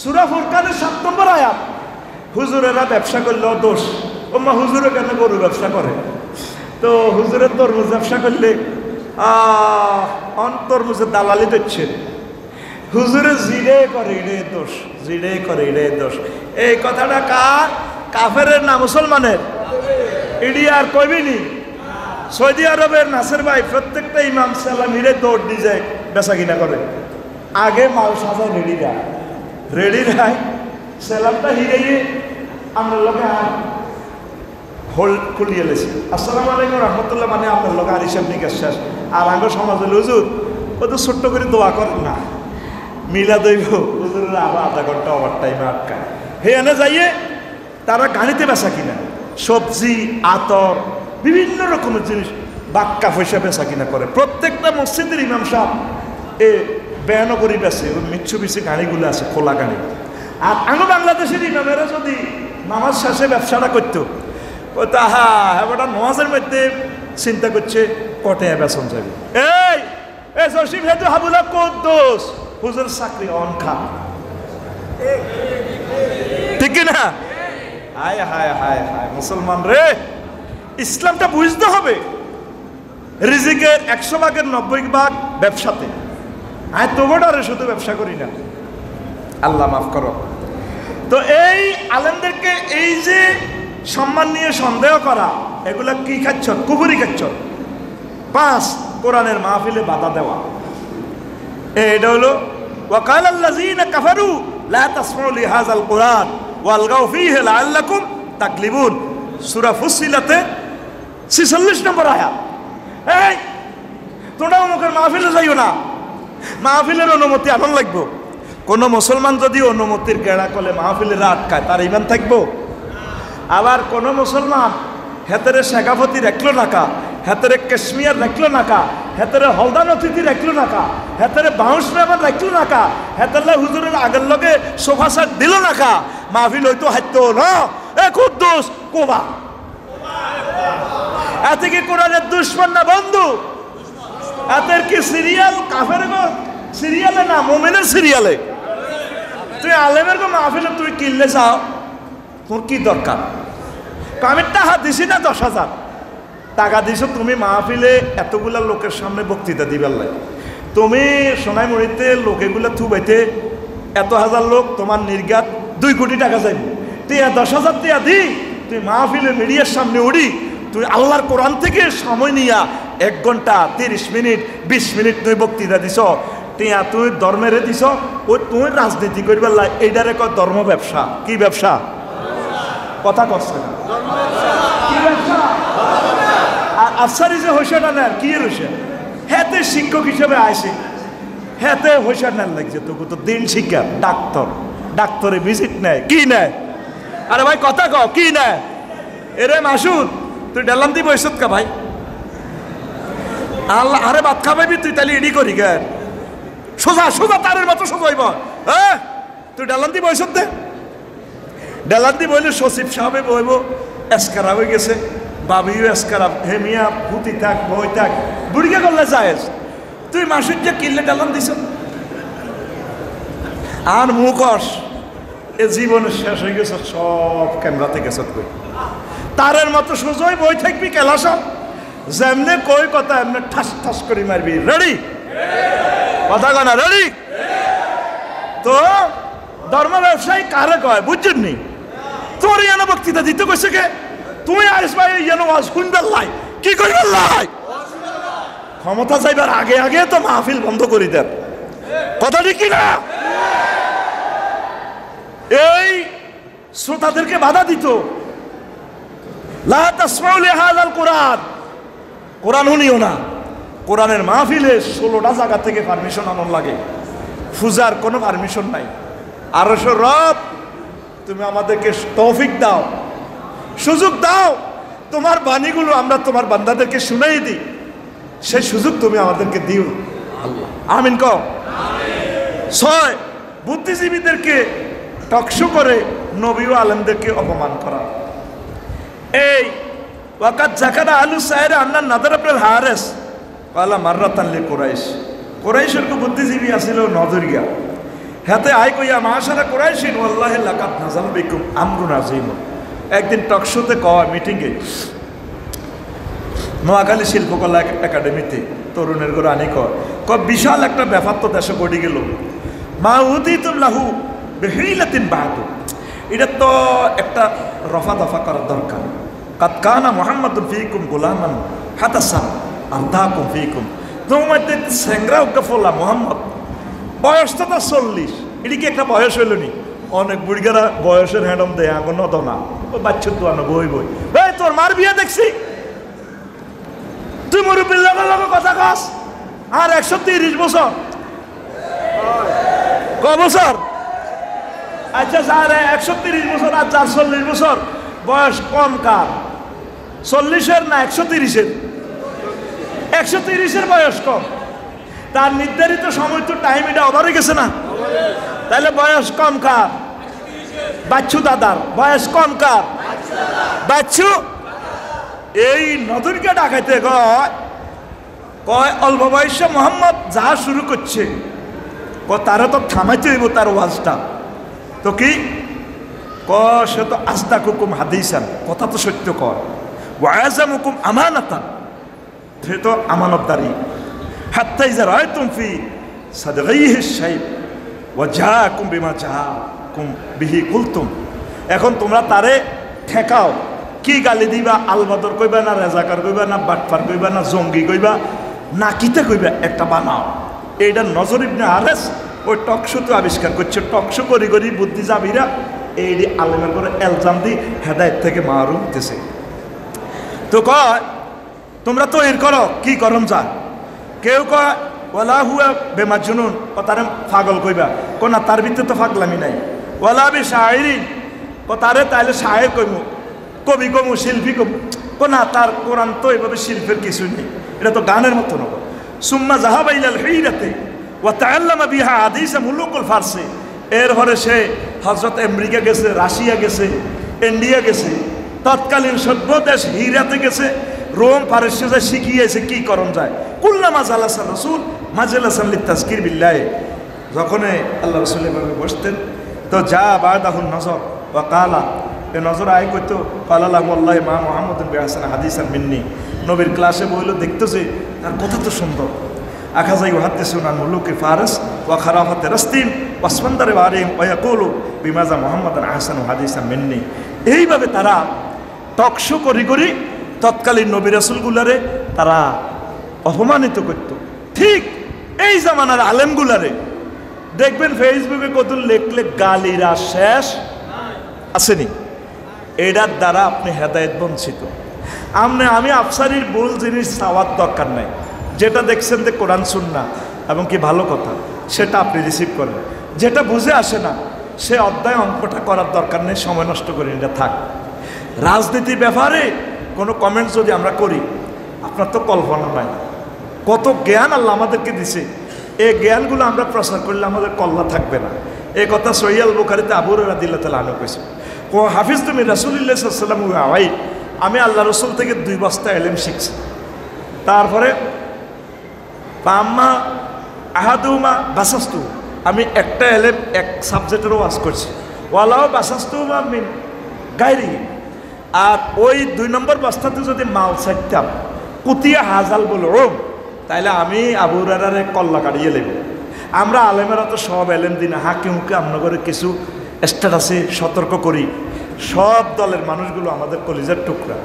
সূরা ফুরকানের 7 নম্বর আয়াত, হুজুরেরা ব্যবসা করলেও দোষ। ওমা হুজুরে কেন গরু ব্যবসা করে? তো হুজুরের তরমুজ ব্যবসা করলে তরমুজের দালালি দিচ্ছে। হুজুরে জিরে করে এড়ে দোষ, জিরে করে এড়ে দোষ। এই কথাটা কার? কাফেরের না মুসলমানের? ইডি আর কইবিনি। সৌদি আরবের নাসের ভাই প্রত্যেকটা ইমাম সালাম হিরে দৌড় দিয়ে যায় বেচা কিনা করে। আগে মাল সাজায় রেডি রায়, রেডি রায় সালামটা হিরে আমরা লোকে হোল খুলিয়ে লেছি। আসসালামু আলাইকুম রহমতুল্লাহ, মানে আপনার লোক আর হিসাব নিকাশ শেষ। আর আঙ্গ সমাজ হল হুজুর ও তো ছোট্ট করে দোয়া করেন না, মিলা দইব হুজুরের আরো আধা ঘন্টা ওভার টাইমে আটকায়। হে এনে যাইয়ে তারা গাড়িতে বেচা কিনা, সবজি আতর বিভিন্ন রকমের জিনিস বাক্কা পয়সা বেচা কিনা করে। প্রত্যেকটা মসজিদের ইমাম সাহেব এ বেয়ানো করি বেছে, ওই মিচ্ছুবিছি গাড়িগুলো আছে খোলা গাড়ি। আর আঙ্গ বাংলাদেশের ইমামেরা যদি নামাজ শেষে ব্যবসাটা করতো, ও তাহা এবারটা নামাজের মধ্যে চিন্তা করছে কটে বেতন যাবে। এই জসিম হেতু হাবুলা কুদ্দুস হুজুর চাকরি অন খা, ঠিক না? হায় হায় হায় হায় মুসলমান রে, ইসলামটা বুঝতে হবে। রিজিকের 100 ভাগের 90 ভাগ ব্যবসাতে। আয় তোগোটারে শুধু ব্যবসা করি না, আল্লাহ মাফ করো। তো এই আলেমদেরকে এই যে সম্মান নিয়ে সন্দেহ করা, এগুলা কি খাচ্ছ? কুফরি খাচ্ছ। 5 কোরআনের মাহফিলে বাধা দেওয়া। এটা হলো ওয়াকাল আল্লাযীনা কাফারু লা তাসমাউ লিহাযাল কুরআন ওয়ালগাউ ফীহি লাআল্লাকুম তাগলিবুন। সূরা ফুসিলাতে 46 নম্বর আয়াত। এই তোমরা মুখের মাহফিলে যাইও না, মাহফিলের অনুমতি আনন্দ লাগবো। কোন মুসলমান যদি অনুমতির গেড়া কলে মাহফিলের আটকায়, তার ইমান থাকবো? আবার কোন মুসলমান হেতেরে শেখাফতি রাখলো নাকা, হেতেরে কাশ্মীর রাখলো নাকা, হেতেরে হলদান অতিথি রাখলো নাকা, হেতেরে বাউন্স মেহমান রাখলো নাকা, হেতেরলে হুজুরের আগের লগে সোফা সেট দিল নাকা, মাহফিল হইতো হাইতো না। এ কুদ্দুস কোবা, এতে কি কোরআনের দুশ্মন না বন্ধু? এতের কি সিরিয়াল? কাফের সিরিয়ালে না মুমিনের সিরিয়ালে? তুই আলেমের গো মাহফিলে তুই কিনলে যাও, তোর কি দরকার? আমি টাকা দিছি না 10,000 টাকা দিছো তুমি মাহফিলে এতগুলা লোকের সামনে বক্তৃতা দিবার লাগে। তুমি সোনাইমুড়িতে লোকেগুলা থুবাইতে এত হাজার লোক, তোমার নির্ঘাত 2 কোটি টাকা যাইব। তুই 10,000 টিয়া দি তুই মাহফিলে মিডিয়ার সামনে উড়ি, তুই আল্লাহর কোরআন থেকে সময় নিয়া 1 ঘন্টা 30 মিনিট 20 মিনিট তুই বক্তৃতা দিছ, টিয়া তুই ধর্মেরে দিছ, ওই তুই রাজনীতি করবার লাই। এইটারে কয় ধর্ম ব্যবসা। কি ব্যবসা? কথা কষ্ট না, কি ব্যবসা? আফসারি যে হইসাটা নেন কি রয়েছে, হেতে শিক্ষক হিসেবে আইসে, হেতে হইসা নেন লাগছে তোকে তো দিন শিক্ষা। ডাক্তারে ভিজিট নেয়, কি নেয়? আরে ভাই কথা কও, কি নেয়? এরে মাসুদ তুই ডেলাম দি বৈশত কা ভাই, আল্লাহ আরে ভাত খাবাইবি তুই তাহলে এডি করি কেন? সোজা সোজা তারের মতো সোজা হইব। হ্যাঁ তুই ডেলান দি বৈশত দে। ডেলান দি বইলে সচিব সাহেব বইব, এসকারা হয়ে গেছে, বাবিও এসকারা, হেমিয়া ভূতি থাক বই থাক, বুড়িকে করলে যায়। তুই মাসুদ যে কিনলে ডেলান দিছ আর মুখস এ জীবন শেষ হয়ে গেছে, সব ক্যামেরাতে গেছত কই। তারের মতো সোজাই বই থাকবি কেলাস, যেমনে কই কথা এমনি ঠাস ঠাস করে মারবি। রেডি? কথা কনা রেডি? তো ধর্ম ব্যবসায়ী কারে কয় বুঝছেন নি? তোর ইয়ানো বক্তৃতা দিতে কইছে কে? তুমি আইস ভাই ইয়ানো ওয়াজ শুনবার লাই, কি করবার লাই? ক্ষমতা চাইবার আগে আগে তো মাহফিল বন্ধ করে দেন। কথা ঠিক কিনা? এই শ্রোতাদেরকে বাধা দিত, লা তাসমাউ লিহাযাল কোরআন, কোরআন শুনিও না। কোরআনের মাহফিলে 16টা জায়গা থেকে পারমিশন আনন লাগে, পূজার কোনো পারমিশন নাই। আরশের রব তুমি আমাদেরকে তৌফিক দাও, সুযোগ দাও, তোমার বাণীগুলো আমরা তোমার বান্দাদেরকে শুনাই দিই, সেই সুযোগ তুমি আমাদেরকে দিও আল্লাহ। আমিন কও। 6 বুদ্ধিজীবীদেরকে টকশো করে নবী ও আলেমদেরকে অপমান করা। এই ওয়াকাত জাকারা আলু সাহের আন্না নাদার আপনার হারেস পালা মাররাতান লি কুরাইশ। কুরাইশের কো বুদ্ধিজীবী আছিল নজরিয়া, হাতে আই কইয়া মাশারা কুরাইশিন ওয়াল্লাহি লাকাত নাযাল বিকুম আমরুন আযীম। একদিন টকশোতে কয় মিটিংয়ে, নোয়াখালী শিল্পকলা একাডেমিতে তরুণের ঘরে আনি কয় বিশাল একটা ব্যাপার তো দেশে পড়ে গেল, মা উদিতুম লাহু বিহিলাতিন বাদু। এটা তো একটা রফা দফা করার দরকার। কাদ কানা মুহাম্মাদুন ফীকুম গুলামান হাতাসান আরদাকুম ফীকুম। তোমার স্যাংরা উকাফলা মুহাম্মদ বয়স তো 40, এটি কি একটা বয়স হইল নি? অনেক বুড়িগারা বয়সের হ্যাডম দেয় আগুন নত না, ও বাচ্চা তো আনো বই বই। এই তোর মার বিয়ে দেখছি, তুই মুরব্বীর লগে লগে কথা কস, আর 130 বছর ক বছর? আচ্ছা স্যার 130 বছর আর 40 বছর বয়স কম কার? 40-এর না 130-এর? 130-এর বয়স কম, তার নির্ধারিত সময় তো টাইম এটা ওভার হয়ে গেছে না? তাহলে বয়স কম কার? বাচ্চু দাদার বয়স কম কার? বাচ্চু। এই নতুনকে ডাকাইতে কয় অল্প বয়সে মোহাম্মদ যা শুরু করছে তারা তো থামাইতে হইব তার ওয়াজটা। তো কি সে তো আসদাকুকুম হাদিসান, কথা তো সত্য কর, ওয়াযামুকুম আমানাতান, সে তো আমানতদারি। হাত্তা ইযা রাআইতুম ফি সাদগাইহি শাইব ওয়া জাআকুম বিমা জাআকুম বিহি কুলতুম। এখন তোমরা তারে ঠেকাও, কি গালি দিবা? আলবদর কইবা না, রেজাকার কইবা না, বাটফার কইবা না, জঙ্গি কইবা না, কিতে কইবা? একটা বানাও। এইটা নজর ইবনে হারেস ওই টকশো তো আবিষ্কার করছে। টকশো করি করি বুদ্ধিজীবীরা এই আলেমের করে এলজাম দি হেদায়েত থেকে মাহরুম হতেছে। তো কয় তোমরা তো এর করো, কি করম যা? কেউ কয় ওয়ালা হুয়া বেমাজনুন, তারে পাগল কইবা, না তার ভিতরে তো পাগলামি নাই। ওয়ালা বি শায়রিন, তারে তাইলে শায়ের কইমু, কবি কমু, শিল্পী কমু, না তার কোরআন তো এভাবে শিল্পের কিছু নেই, এটা তো গানের মতো নব। সুম্মা যাহাবা ইলাল হিরাতে ওয়া তাআল্লামা বিহা হাদিস মুলুকুল ফারসি। এর পরে সে হযরত আমেরিকা গেছে, রাশিয়া গেছে, ইন্ডিয়া গেছে, তৎকালীন সভ্য দেশ হিরাতে গেছে, রোম পারস্য যায় শিখিয়েছে কি করণ যায়। কুল্লামা জালাসা রাসূল মাজলাসান লিতাযকির বিল্লাহ, যখন আল্লাহ রাসূল এভাবে বসতেন তো যা বাদাহুন নজর ওয়া কালা এ নজর আয় কইতো কালালাহু আল্লাহি মা মুহাম্মাদুন বিহাসান হাদিসান মিন্নি নবীর ক্লাসে বইলো দেখতেছে তার কথা তো সুন্দর আখাজাই ওয়াহাদিসুন আন মুলুকি ফারিস ওয়া খারাফাতে রাস্তিন ওয়াসমানদারে বারিম ওয়া ইয়াকুলু বিমাজা মুহাম্মাদান আহসানু হাদিসান মিন্নি। এইভাবে তারা টকশো করি করি তৎকালীন নবী রাসূলগুলারে তারা অপমানিত করত। ঠিক এই জামানার আলেমগুলারে দেখবেন ফেসবুকে কত লেখলে গালিরা শেষ আসেনি। এটার দ্বারা আপনি হেদায়েত বঞ্চিত। আমি আফসারির ভুল জিনিস চাওয়ার দরকার নাই। যেটা দেখছেন যে কোরআন সুন্নাহ এবং কি ভালো কথা সেটা আপনি রিসিভ করেন। যেটা বুঝে আসে না সে অধ্যায় অঙ্কটা করার দরকার নেই, সময় নষ্ট করে এটা থাক। রাজনীতির ব্যাপারে কোনো কমেন্টস যদি আমরা করি, আপনার তো কল্পনা নাই কত জ্ঞান আল্লাহ আমাদেরকে দিছে। এই জ্ঞানগুলো আমরা প্রচার করলে আমাদের কল্লা থাকবে না। এই কথা সহিহ আল বুখারীতে আবু হুরায়রা রাদিয়াল্লাহু তাআলা আনহু কইছে, ও হাফিজ তুমি রাসূলুল্লাহ সাল্লাল্লাহু আলাইহি ওয়াসাল্লাম ওয়াই, আমি আল্লাহ রসুল থেকে 2 বস্তা ইলম শিখছি। তারপরে পাম্মা আহাদুমা বাসাস্তু, আমি একটা ইলম এক সাবজেক্টেরও ওয়াজ করছি। ওয়ালাও বাসাস্তু মা মিন গায়রি, আর ওই 2 নম্বর বস্তাতে যদি মাল ছাড়তাম কুতিয়া হাজাল বলো, তাইলে আমি আবু হুরায়রারে কল্লা কাটিয়ে নেব। আমরা আলেমেরা তো সব এলেম দিই না, হাঁকে হুঁকে আপনাদের কিছু স্ট্যাটাসে সতর্ক করি। সব দলের মানুষগুলো আমাদের কলিজার টুকরা,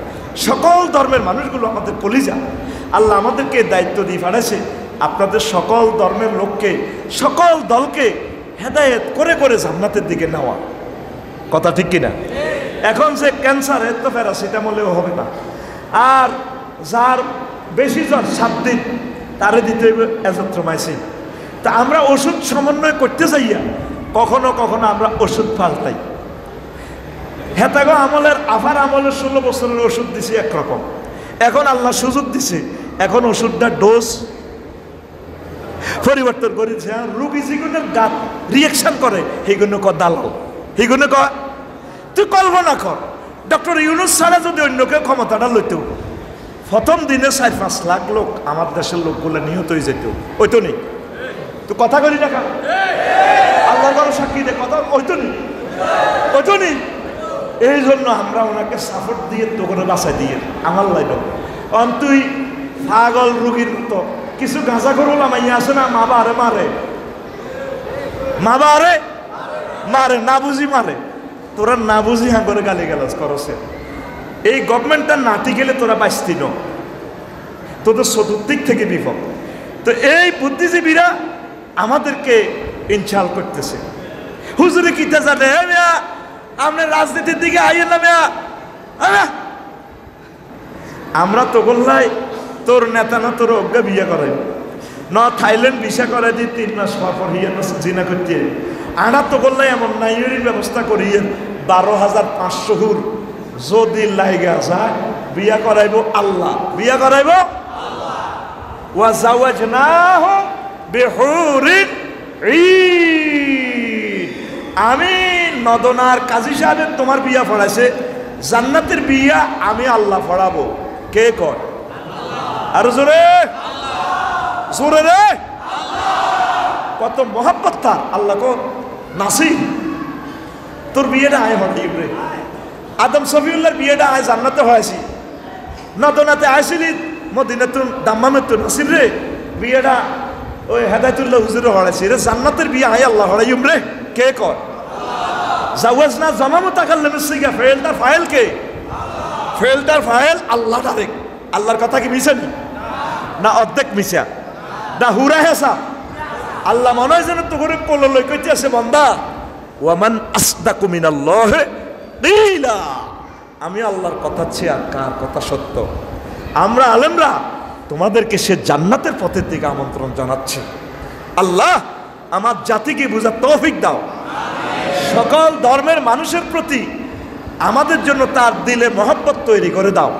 সকল ধর্মের মানুষগুলো আমাদের কলিজা। আল্লাহ আমাদেরকে দায়িত্ব দিয়ে পাঠাইছে আপনাদের সকল ধর্মের লোককে, সকল দলকে হেদায়েত করে করে জান্নাতের দিকে নেওয়া। কথা ঠিক কিনা? এখন যে ক্যান্সারের তো প্যারাসিটামলেও হবে না, আর যার বেশি জ্বর 7 দিন তারে দিতে হইবে এজথ্রোমাইসিন। তা আমরা ওষুধ সমন্বয় করতে চাইয়া কখনো কখনো আমরা ওষুধ পাল্টাই। হেতাগো আমলের আফার আমলের 16 বছরের ওষুধ দিছে একরকম, এখন আল্লাহ সুযোগ দিছে, এখন ওষুধটা ডোজ পরিবর্তন করেছে। রোগী যেগুলো গাত রিয়েকশন করে সেইগুলো ক দালাল, সেইগুলো ক তুই কল্পনা কর। ডক্টর ইউনুস ছাড়া যদি অন্য কেউ ক্ষমতাটা লইতেও, প্রথম দিনে 4-5 লাখ লোক আমার দেশের লোকগুলো নিহত হয়ে যেত। ওই তো নেই তো কথা করি না, আল্লাহ বড় সাক্ষী দে কথা, ওই তো নেই, ওই তো নেই। এই জন্য আমরা ওনাকে সাপোর্ট দিয়ে তো করে বাঁচাই দিয়ে আমার লাইন তুই পাগল রুগীর মতো কিছু গাঁজা করল আমায় আসে না, মা বারে মারে, মা বারে মারে, না বুঝি মারে। তোরা না বুঝি হ্যাঁ করে গালি গালাজ করছে। এই গভর্নমেন্টটা নাতি গেলে তোরা বাঁচতি ন, তোদের চতুর্দিক থেকে বিপদ। তো এই বুদ্ধিজীবীরা আমাদেরকে ইনশাল করতেছে, হুজুরে কিতা জানে আপনি রাজনীতির দিকে আইয়েন না মেয়া। আমরা তো বললাই তোর নেতা না তোর অজ্ঞা বিয়ে করাই না, থাইল্যান্ড ভিসা করাই দিয়ে 3 মাস পর হিয়া জিনা করতে। আনা তো বললাই এমন নাইয়ের ব্যবস্থা করিয়ে 12,500 হুর যদি লাইগা যায় বিয়া করাইব আল্লাহ, বিয়া করাইব ওয়া জাওয়াজনাহু বিহুরিন ঈন। আমি নদনার কাজী সাহেবের তোমার বিয়া পড়াইছে, জান্নাতের বিয়া আমি আল্লাহ পড়াবো। কে কর? আর জোরে জোরে রে, কত মহাব্বত তার আল্লাহ কো নাসি। তোর বিয়েটা আয় হঠাৎ রে, আদম সফিউল্লাহর বিয়েটা আয় জান্নাতে হয়েছি, নদনাতে আইসিলি মদিনাতুল দাম্মামে তো নাসির রে বিয়েটা ওই হেদায়তুল্লাহ হুজুরে হড়াইছি রে। জান্নাতের বিয়ে আয় আল্লাহ হড়াইম রে, কে কর? জাওয়াজনা জামামু তাকাল্লামে সিগা, ফেলটার ফাইল কে? ফেলটার ফাইল আল্লাহ ডাইরেক্ট। আল্লাহর কথা কি মিছে না? অর্ধেক মিছা না হুরা হেসা? আল্লাহ মনে হয় যেন তো করে কোলো লই কইতে আছে বান্দা, ওয়ামান আসদাকু মিনাল্লাহি কিলা। আমি আল্লাহর কথা চেয়ে আর কার কথা সত্য? আমরা আলেমরা তোমাদেরকে সে জান্নাতের পথের দিকে আমন্ত্রণ জানাচ্ছি। আল্লাহ আমার জাতিকে বুঝার তৌফিক দাও, সকল ধর্মের মানুষের প্রতি আমাদের জন্য তার দিলে মহব্বত তৈরি করে দাও।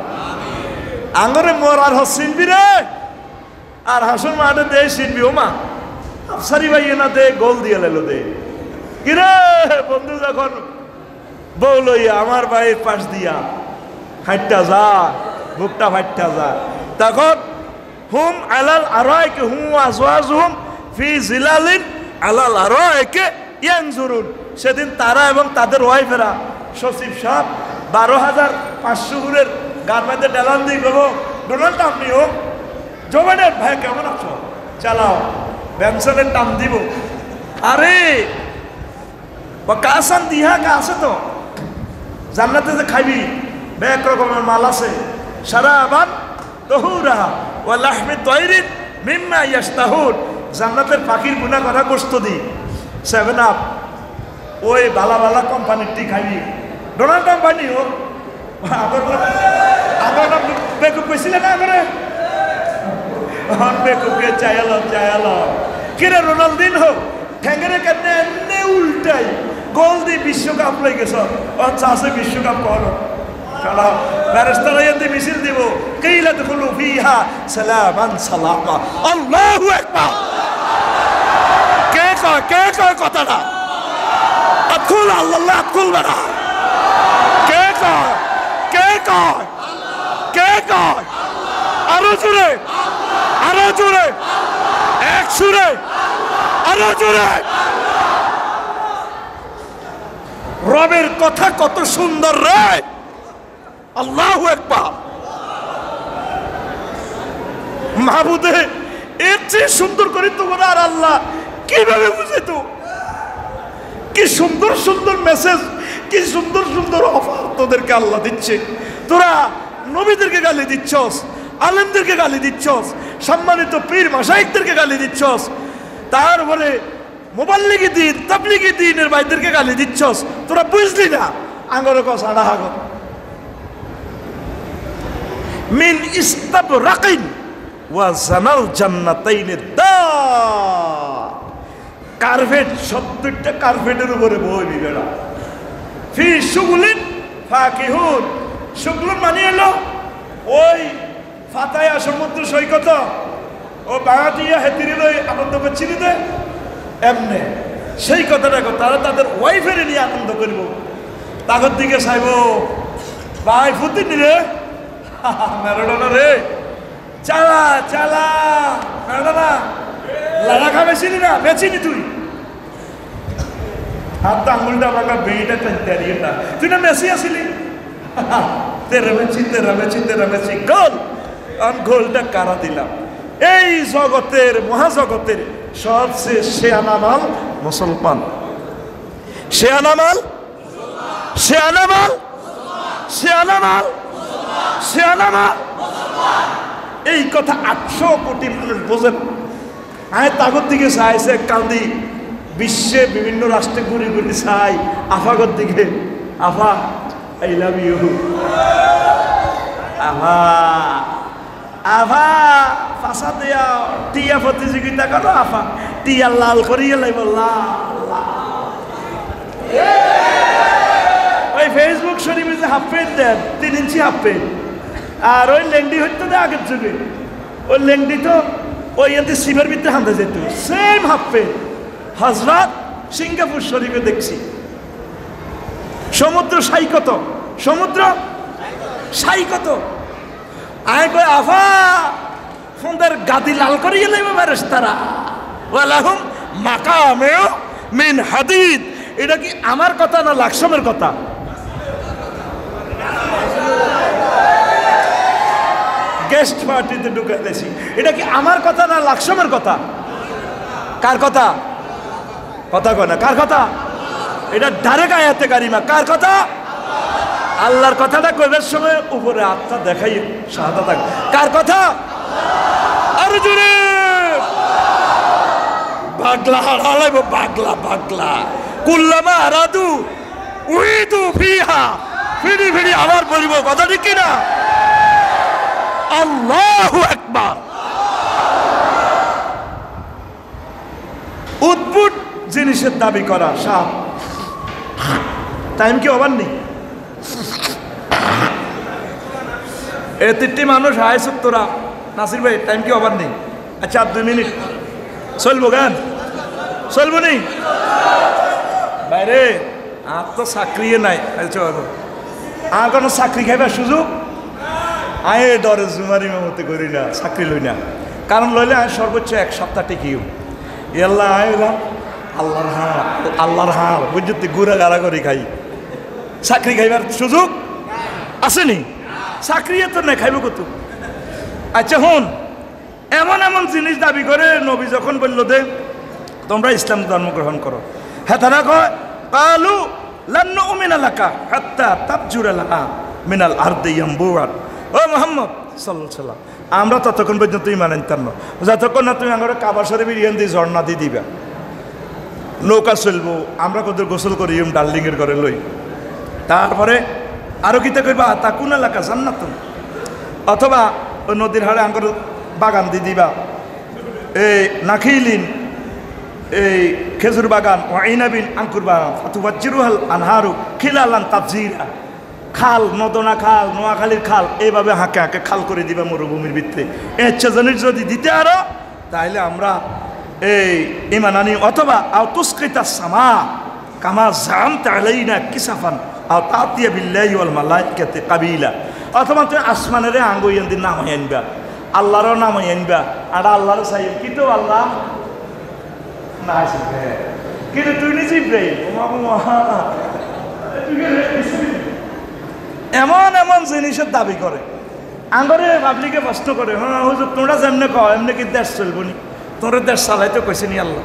আঙ্গরে মোর আর হসিনবি রে, আর হাসন মাঠে দে শিনবি ও মা আফসারি ভাই না দে গোল দিয়ে লেলো দে। কিরে বন্ধু যখন বউ লইয়া আমার ভাইয়ের পাশ দিয়া হাইটটা যা, বুকটা ফাইটটা যা, তখন হুম আলাল আরাইকে হুম আজওয়াজুহুম ফি জিলালিন আলাল আরাইকে ইয়ানজুরুন। সেদিন তারা এবং তাদের ওয়াইফেরা সচিব সাহেব 12,500 হুরের গার্মেন্টে ডেলান দিয়ে গেল, ডোনাল্ড আপনিও জো বাইডেন ভাই কেমন আছো, চালাও ব্যানসনের টান দিব। আরে কাসান দিহা কা আছে তো জান্নাতে যে খাইবি এক রকমের মাল আছে, সারা আবার তহুরা ও লাহমি তৈরিন মিম্মা ইয়াস্তাহুন, জান্নাতের পাখির গুণা করা গোস্ত দি 7 আপ ওই বালা বালা কোম্পানির টি খাইবি, ডোনাল্ড কোম্পানি ও আমার নাম বেকুব পেয়েছিলেন না করে বেকুবকে চায়ালো কিরে রোনাল্ডিন হোক ঠ্যাঙ্গেরে কেন এমনি উল্টাই গোল দিয়ে বিশ্বকাপ লই গেছ, আচ্ছা আছে বিশ্বকাপ করো চলো ফেরেশতারা এতে মিছিল দিব, কিলা দুখুলু ফিহা সালামান সালামা, আল্লাহু আকবার। কে কয় কথাটা? আদখুল আল্লাহ আদখুল বানা, কে কয় আরো জোরে এক সুরে আরো জোরে। রবের কথা কত সুন্দর রে, আল্লাহু আকবার। মাহবুদে এর চেয়ে সুন্দর করে তোমরা আর আল্লাহ কিভাবে বুঝে তো, কি সুন্দর সুন্দর মেসেজ, কি সুন্দর সুন্দর অফার তোদেরকে আল্লাহ দিচ্ছে। তোরা নবীদেরকে গালি দিচ্ছস, আলেমদেরকে গালি দিচ্ছস, সম্মানিত পীর মাশাইখদেরকে গালি দিচ্ছস, তারপরে মুবাল্লিগি দিন তাবলিগি দিনের ভাইদেরকে গালি দিচ্ছস। তোরা বুঝলি না আঙ্গর কস আড়া হাগর মিন ইস্তাবরাকিন ওয়া জানাল জান্নাতাইনে দা, কার্পেট 70টা কার্পেটের উপরে বই বেড়া ফি শুগুলিন ফাকিহুন, শুগুল মানে এলো ওই ফাতায়া সমুদ্র সৈকত ও বাগাটিয়া হেতিরে লই আনন্দ করছিল দে এমনে, সেই কথাটা তারা তাদের ওয়াইফের নিয়ে আনন্দ করব, তাগর দিকে চাইব ভাই ফুতিন রে ম্যারাডোনা রে চালা চালা ম্যারাডোনা লাড়াখা বেছিলি না বেছিনি তুই হাত আঙুলটা ভাঙা বেইটা টানতে আরিয়ে না, তুই না মেসি আসিলি তেরা মেছি গোল, আমি গোলটা কারা দিলাম। এই জগতের মহাজগতের সবচেয়ে শেয়ানা মাল মুসলমান, শেয়ানা মাল এই কথা 800 কোটি মানুষ বোঝেন। আয় তাগর দিকে চাইছে কান্দি, বিশ্বে বিভিন্ন রাষ্ট্রে ঘুরে ঘুরে চাই আফাগর দিকে, আফা আই লাভ ইউ আফা ফাঁসা দিয়া টিয়া প্রতিযোগিতা করো, আফা টিয়া লাল করিয়ে লাইব ওই ফেসবুক শরীফে যে হাফ প্যান্ট দেন 3 ইঞ্চি হাফ প্যান্ট, আর ওই লেংডি হইতো না আগের যুগে, ওই লেংডি তো ওই এতে শিবের ভিতরে হামতে যেত, সেম হাফ প্যান্ট হজরত সিঙ্গাপুর শরীফে দেখছি। সমুদ্র সাই কত আয় কয় আফা ফোনদের গাদি লাল করিয়ে লাইব ফেরেশতারা ওয়ালাহুম মাকামেও মিন হাদিদ। এটা কি আমার কথা না লাকসমের কথা? গেস্ট পার্টিতে ঢুকাইছি, এটা কি আমার কথা না লাকসমের কথা? কার কথা? কথা কয় না, কার কথা? এটা ডাইরেক্ট আয়াতে কারিমা, কার কথা? আল্লাহর কথাটা কইবার সময় উপরে আত্মা দেখাই শাহাদা থাকে, কার কথা? আর জোরে পাগলা হারাইব, পাগলা কুল্লামা আরাদু উইদু ফিহা, ফিরি আবার বলিব, কথা ঠিক কিনা? আল্লাহু আকবার। উদ্ভুত জিনিসের দাবি করা সাপ, টাইম কি ওভার নেই? এ 3টি মানুষ আইস তোরা নাসির ভাই, টাইম কি ওভার নেই? আচ্ছা 2 মিনিট চলবো, গান চলবো নি বাইরে? আর তো চাকরি নাই, আর কোনো চাকরি খাইবার সুযোগ আয় ডরে জুমারি মতে করি না, চাকরি লই না, কারণ লইলে আয় সর্বোচ্চ 1 সপ্তাহ টিকিও এল্লা আয় আল্লাহর হাল বুঝতে ঘুরে গাড়া করে খাই। চাকরি খাইবার সুযোগ আসেনি, চাকরি তো না খাইব কত। আচ্ছা হন, এমন এমন জিনিস দাবি করে নবী যখন বলল দে তোমরা ইসলাম ধর্ম গ্রহণ করো, হ্যাঁ তারা কয় কালু লান নুমিনা লাকা হাত্তা তাবজুরা লানা মিনাল আরদি ইয়ামবুআন। ও মুহাম্মদ সাল্লাল্লাহু আলাইহি সাল্লাম, আমরা ততক্ষণ পর্যন্ত ঈমান আনতাম না যতক্ষণ না তুমি আমার কাবা শরীফের ইয়ান দিয়ে ঝর্ণা দিয়ে দিবা। নৌকা চলবো, আমরা কত গোসল করি ডার্লিংয়ের ঘরে লই। তারপরে আরো কিতা কইবা তাকুন এলাকা জান্নাতুন, অথবা ওই নদীর হাড়ে আঙ্গুর বাগান দিয়ে দিবা, এই নাখিলিন এই খেজুর বাগান, ওয়াইনাবিন আঙ্কুর বাগান, ফাতুবাজ্জিরুহাল আনহারু খিলালান তাবজিরা। খাল, নদনা খাল, নোয়াখালীর খাল, এইভাবে হাঁকে হাঁকে খাল করে দিবা মরুভূমির ভিতরে। ইচ্ছা জানিস যদি দিতে আরো তাহলে আমরা এই ইমান আনি। অথবা আও তুসকিতা সামা কামা জামতা আলাইনা কিসাফান আও তাতিয়া বিল্লাহি ওয়াল মালাইকাতি কাবিলা। অথবা তুই আসমানের আঙ্গুইয়ান দিন নামাই আনবা, আল্লাহরও নামাই আনবা, আর আল্লাহর চাই কিন্তু আল্লাহ না আসবে, কিন্তু তুই নিজে ইব্রাহিম এমন এমন জিনিসের দাবি করে। আঙ্গরে পাবলিকে প্রশ্ন করে, হ্যাঁ হুজুর তোমরা যেমনে কও এমনি কি দেশ চলবো নি? তোমরা দেশ চালাইতে কইছে নি আল্লাহ?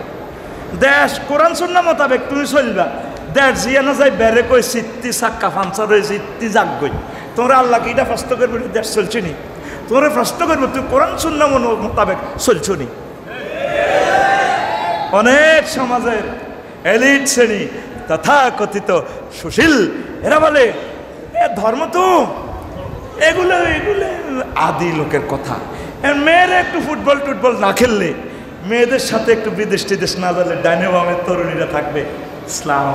দেশ কোরআন সুন্নাহ মোতাবেক তুমি চলবা। দেশ জিয়া না যাই বেড়ে কই সিত্তি চাক্কা ফাঞ্চার হয়ে সিত্তি জাগ গই। তোমরা আল্লাহকে এটা প্রশ্ন করবে দেশ চলছে নি? তোমরা প্রশ্ন করবো তুই কোরআন সুন্নাহ মোতাবেক চলছো নি? অনেক সমাজের এলিট শ্রেণী তথা কথিত সুশীল এরা বলে এ ধর্ম তো এগুলো এগুলো আদি লোকের কথা। মেয়েরা একটু ফুটবল টুটবল না খেললে, মেয়েদের সাথে একটু বিদেশ টিদেশ না যালে ডাইনে বামের তরুণীরা থাকবে। ইসলাম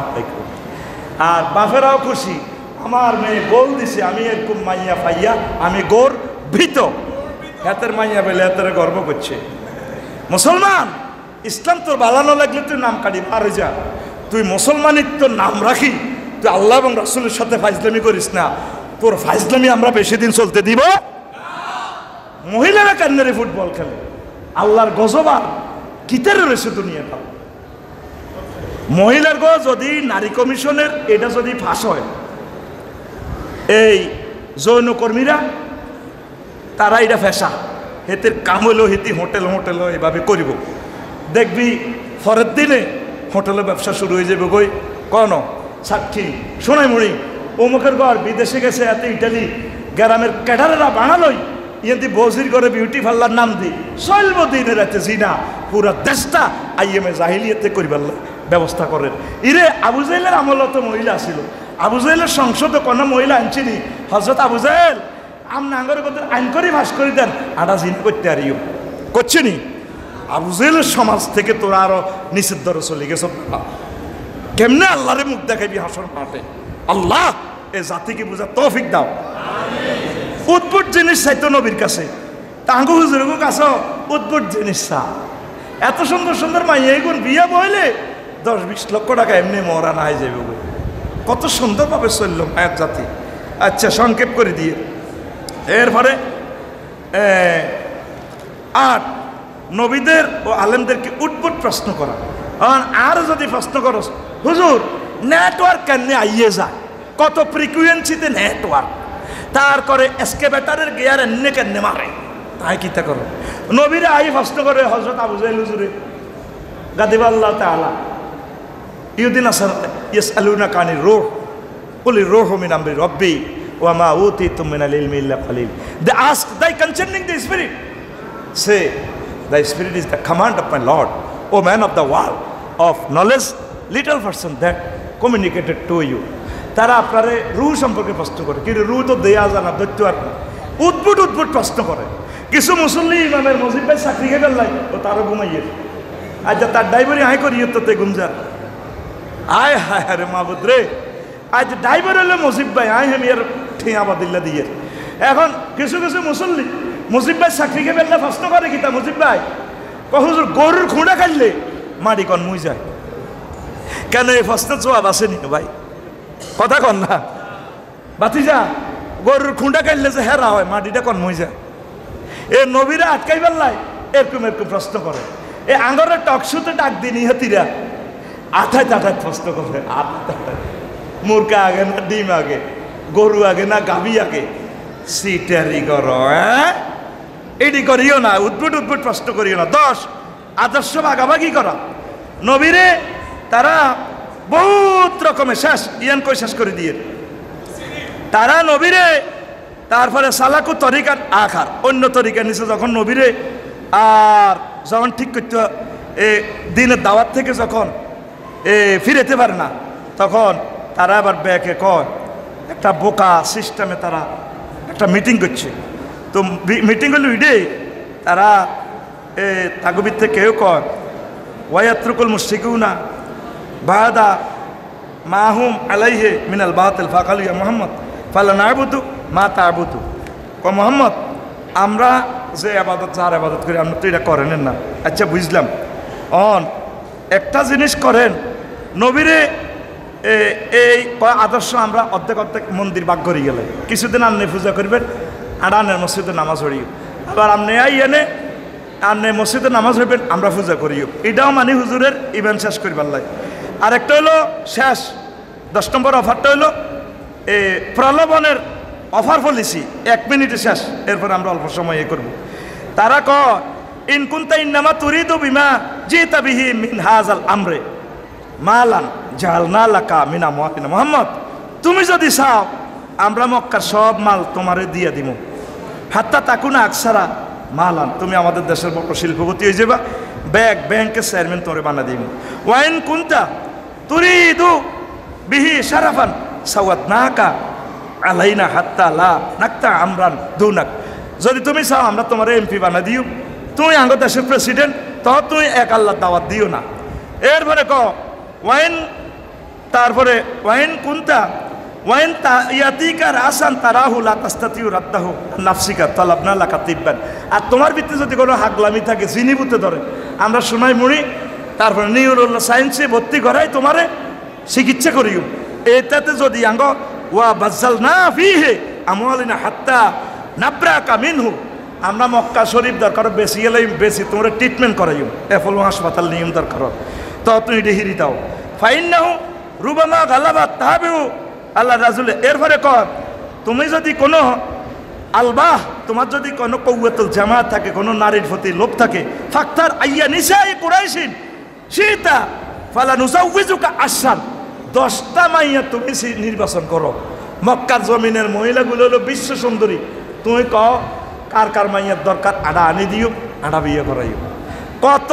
আর বাপেরাও খুশি, আমার মেয়ে গোল দিছে, আমি এরকম মাইয়া পাইয়া আমি গর্বিত। হাতের মাইয়া পেলে হাতের গর্ব করছে। মুসলমান ইসলাম তোর বালানো লাগলে তুই নাম কাটি আর যা, তুই মুসলমানির তোর নাম রাখি, তুই আল্লাহ এবং রাসূলের সাথে ফাইজলামি করিস না। তোর ফাইজলামি আমরা বেশি দিন চলতে দিব। মহিলারা কান্নারে ফুটবল খেলে, আল্লাহর গজবা কিতারে রয়েছে দুনিয়াটা। মহিলার গো যদি নারী কমিশনের এটা যদি ফাঁস হয়, এই যৌনকর্মীরা তারা এটা ফেসা হেতের কাম হইল, হেতি হোটেল হোটেল এভাবে করিব। দেখবি পরের দিনে হোটেলে ব্যবসা শুরু হয়ে যাবে। কই কন সাক্ষী শোনাই মরি অমুকের ঘর বিদেশে গেছে, এত ইটালি গ্রামের ক্যাডারেরা বানালোই ইয়েদি বজির করে বিউটি পার্লার নাম দি চলব দিনের রাতে জিনা পুরা দেশটা আইএমএ জাহিলিয়াতে করিবার ব্যবস্থা করেন। ইরে আবু জাহেলের আমলত মহিলা আসিল, আবু জাহেলের সংসদে কোনো মহিলা আনছিনি। হজরত আবু জাহেল আমনা আঙ্গরে কত আইন করে ভাস করে দেন আটা জিন করতে আরিও করছে নি। আবু জাহেলের সমাজ থেকে তোরা আরো নিষেধ ধরে চলে গেছ। কেমনে আল্লাহরে মুখ দেখাবি হাসর মাঠে? আল্লাহ এ জাতিকে বুঝা তৌফিক দাও। উদ্ভুত জিনিস চাইতো নবীর কাছে, তাঙ্গু হুজুরের কাছে উদ্ভুত জিনিস চা। এত সুন্দর সুন্দর মাইয়া এগুন বিয়ে বইলে 10-20 লক্ষ টাকা এমনি মরা না হয়ে যাবে। কত সুন্দরভাবে চলল মায়ের জাতি। আচ্ছা সংক্ষেপ করে দিয়ে এরপরে 8 নবীদের ও আলেমদেরকে উদ্ভুত প্রশ্ন করা। আর যদি প্রশ্ন করো হুজুর নেটওয়ার্ক কেন আইয়ে যায়, কত ফ্রিকুয়েন্সিতে নেটওয়ার্ক, তারপরে এসকেভেটারের গিয়ার এনে কেন মারে, তাই কিতা করো? নবীরা আই প্রশ্ন করে হযরত আবু জাহেল হুজুরে গাদিবাল্লাহ তাআলা ইউদিন আসার ইয়াসআলুনা কানির রূহ কুল রূহু মিন আমরি রাব্বি ওয়া মা উতিতুম মিনাল ইলমি ইল্লা কালিল। They ask thee concerning the spirit, say the spirit is the command of my lord O man of the world of knowledge little person that communicated to you. তারা আপনারে রু সম্পর্কে প্রশ্ন করে, কিন্তু রু তো দেয়া জানা দৈত্য আর উদ্ভুট উদ্ভুট প্রশ্ন করে। কিছু মুসল্লি ইমামের মসজিদ ভাই চাকরি খেয়ে ফেললাই ও তারও ঘুমাইয়ে আজ তার ড্রাইভারি হাই করিয়ে তো তে গুমজার আয় হায় আরে মাহবুদ রে, আজ ড্রাইভার হলে মসজিদ ভাই আয় আমি আর ঠিয়া বাদিল্লা দিয়ে। এখন কিছু কিছু মুসল্লি মসজিদ ভাই চাকরি খেয়ে ফেললে প্রশ্ন করে কিতা মসজিদ ভাই হুজুর গরুর খুঁড়া কাটলে মাটি কন মুই যায় কেন? এই প্রশ্নের জবাব আসেনি ভাই, কথা কন না বাতিজা, গরুর খুঁড়া কাটলে যে হেরা হয় মাটিটা কন মুই যায়। এ নবীরা আটকাই ফেললাই এরকম এরকম প্রশ্ন করে। এ আঙ্গরের টকশুতে ডাক দিনি হাতিরা আঠায় তাঠায় প্রশ্ন করবে, মুরগা আগে না ডিম আগে, গরু আগে না গাভী আগে, সিটারি করো, হ্যাঁ এটি করিও না, উদ্ভুট উদ্ভুট প্রশ্ন করিও না। 10 আদর্শ ভাগাভাগি করা। নবীরে তারা বহুত রকমের শেষ ইয়ান কই শেষ করে দিয়ে তারা নবীরে, তারপরে সালাকু তরিকার আখার অন্য তরিকা নিচে যখন নবীরে আর যখন ঠিক করতে দিনের দাওয়াত থেকে যখন ফিরেতে পারে না, তখন তারা আবার ব্যাকে কয় একটা বোকা সিস্টেমে তারা একটা মিটিং করছে। তো মিটিং করলে ইডে তারা তাগবির থেকে কেউ কয় ওয়ায়াত্রুকুল মুশরিকুনা বাদা মাহুম আলাইহে মিনাল বাতিল ফাকালু ইয়া মুহাম্মদ ফালা না'বুদু মা তা'বুদু। ক মুহাম্মদ, আমরা যে আবাদত যার আবাদত করি আপনি তো এটা করেন না। আচ্ছা বুঝলাম, একটা জিনিস করেন, নবীরে এই আদর্শ আমরা অর্ধেক অর্ধেক মন্দির বাগ করি গেলে কিছুদিন আপনি পূজা করবেন, আড়ানের মসজিদে নামাজ পড়িও, আবার আপনি এনে আপনি মসজিদে নামাজ হইবেন, আমরা পূজা করিও। এটাও মানে হুজুরের ইভেন্ট শেষ করিবার লাগে। আরেকটা হলো শেষ 10 নম্বর অফারটা হলো প্রলোভনের অফার পলিসি, 1 মিনিটে শেষ, এরপর আমরা অল্প সময় করব। তারা কয় ইন কুনতা ইন্নামা তুরিদু বিমা জিতা বিহি মিন হাযাল আমরে মালান জাআলনা লাকা মিন আমওয়ালিনা। মুহাম্মদ, তুমি যদি চাও আমরা মক্কার সব মাল তোমারে দিয়ে দিব, হাত্তা তাকুনা আকসারা মালান, তুমি আমাদের দেশের বড় শিল্পপতি হয়ে যাবা, ব্যাংকের চেয়ারম্যান তোরে বানা দিব। ওয়াইন কুনতা তুরিদু বিহি শারাফান সাওয়াতনাকা আলাইনা হাত্তা লা নাকতা আমরান দুনাক। যদি তুমি চাও আমরা তোমার এমপি বানা দিও, তুমি আঙ্গ দেশের প্রেসিডেন্ট, তো তুমি এক আল্লাহ দাওয়াত দিও না। এরপরে ওয়াইন, তারপরে ওয়াইন কুনতা ওয়াইন ইয়াতিকা রাসান তারাহু লা তাস্তাতিউ রাদ্দাহু নাফসিকা তালাবনা লাকা তিব্বান। আর তোমার ভিতরে যদি কোনো হাগলামি থাকে, জিনিবুতে ধরে, আমরা শোনাই মুড়ি, তারপরে নিউরোল্লা সায়েন্সে ভর্তি করাই তোমারে চিকিৎসা করিও। এটাতে যদি আঙ্গ ওয়া বাজ্জাল না ফিহে আমওয়ালিনা হাত্তা নাবরাকা মিনহু, আমরা মক্কা শরীফ দরকার বেশি গেলে বেশি তোমরা ট্রিটমেন্ট করাইও, অ্যাপোলো হাসপাতাল নিয়ম দরকার, তো তুমি ডিহিরি দাও। ফাইন্নাহু রুবামা গালাবা তাহাবিউ আল্লাহ রাজুলে। এরপরে তুমি যদি কোনো আলবাহ, তোমার যদি কোনো কৌয়াতুল জামাত থাকে, কোনো নারীর প্রতি লোভ থাকে, ফাক্তার আইয়া নিসাই কুরাইশিন সীতা ফালা নুসাউযুকা আশান, 10টা মাইয়া তুমি নির্বাচন করো। মক্কার জমিনের মহিলাগুলো হলো বিশ্ব সুন্দরী, তুমি কার কার মাইয়ার দরকার, আড়া আনি দিও, আড়া বিয়ে করাইও। কত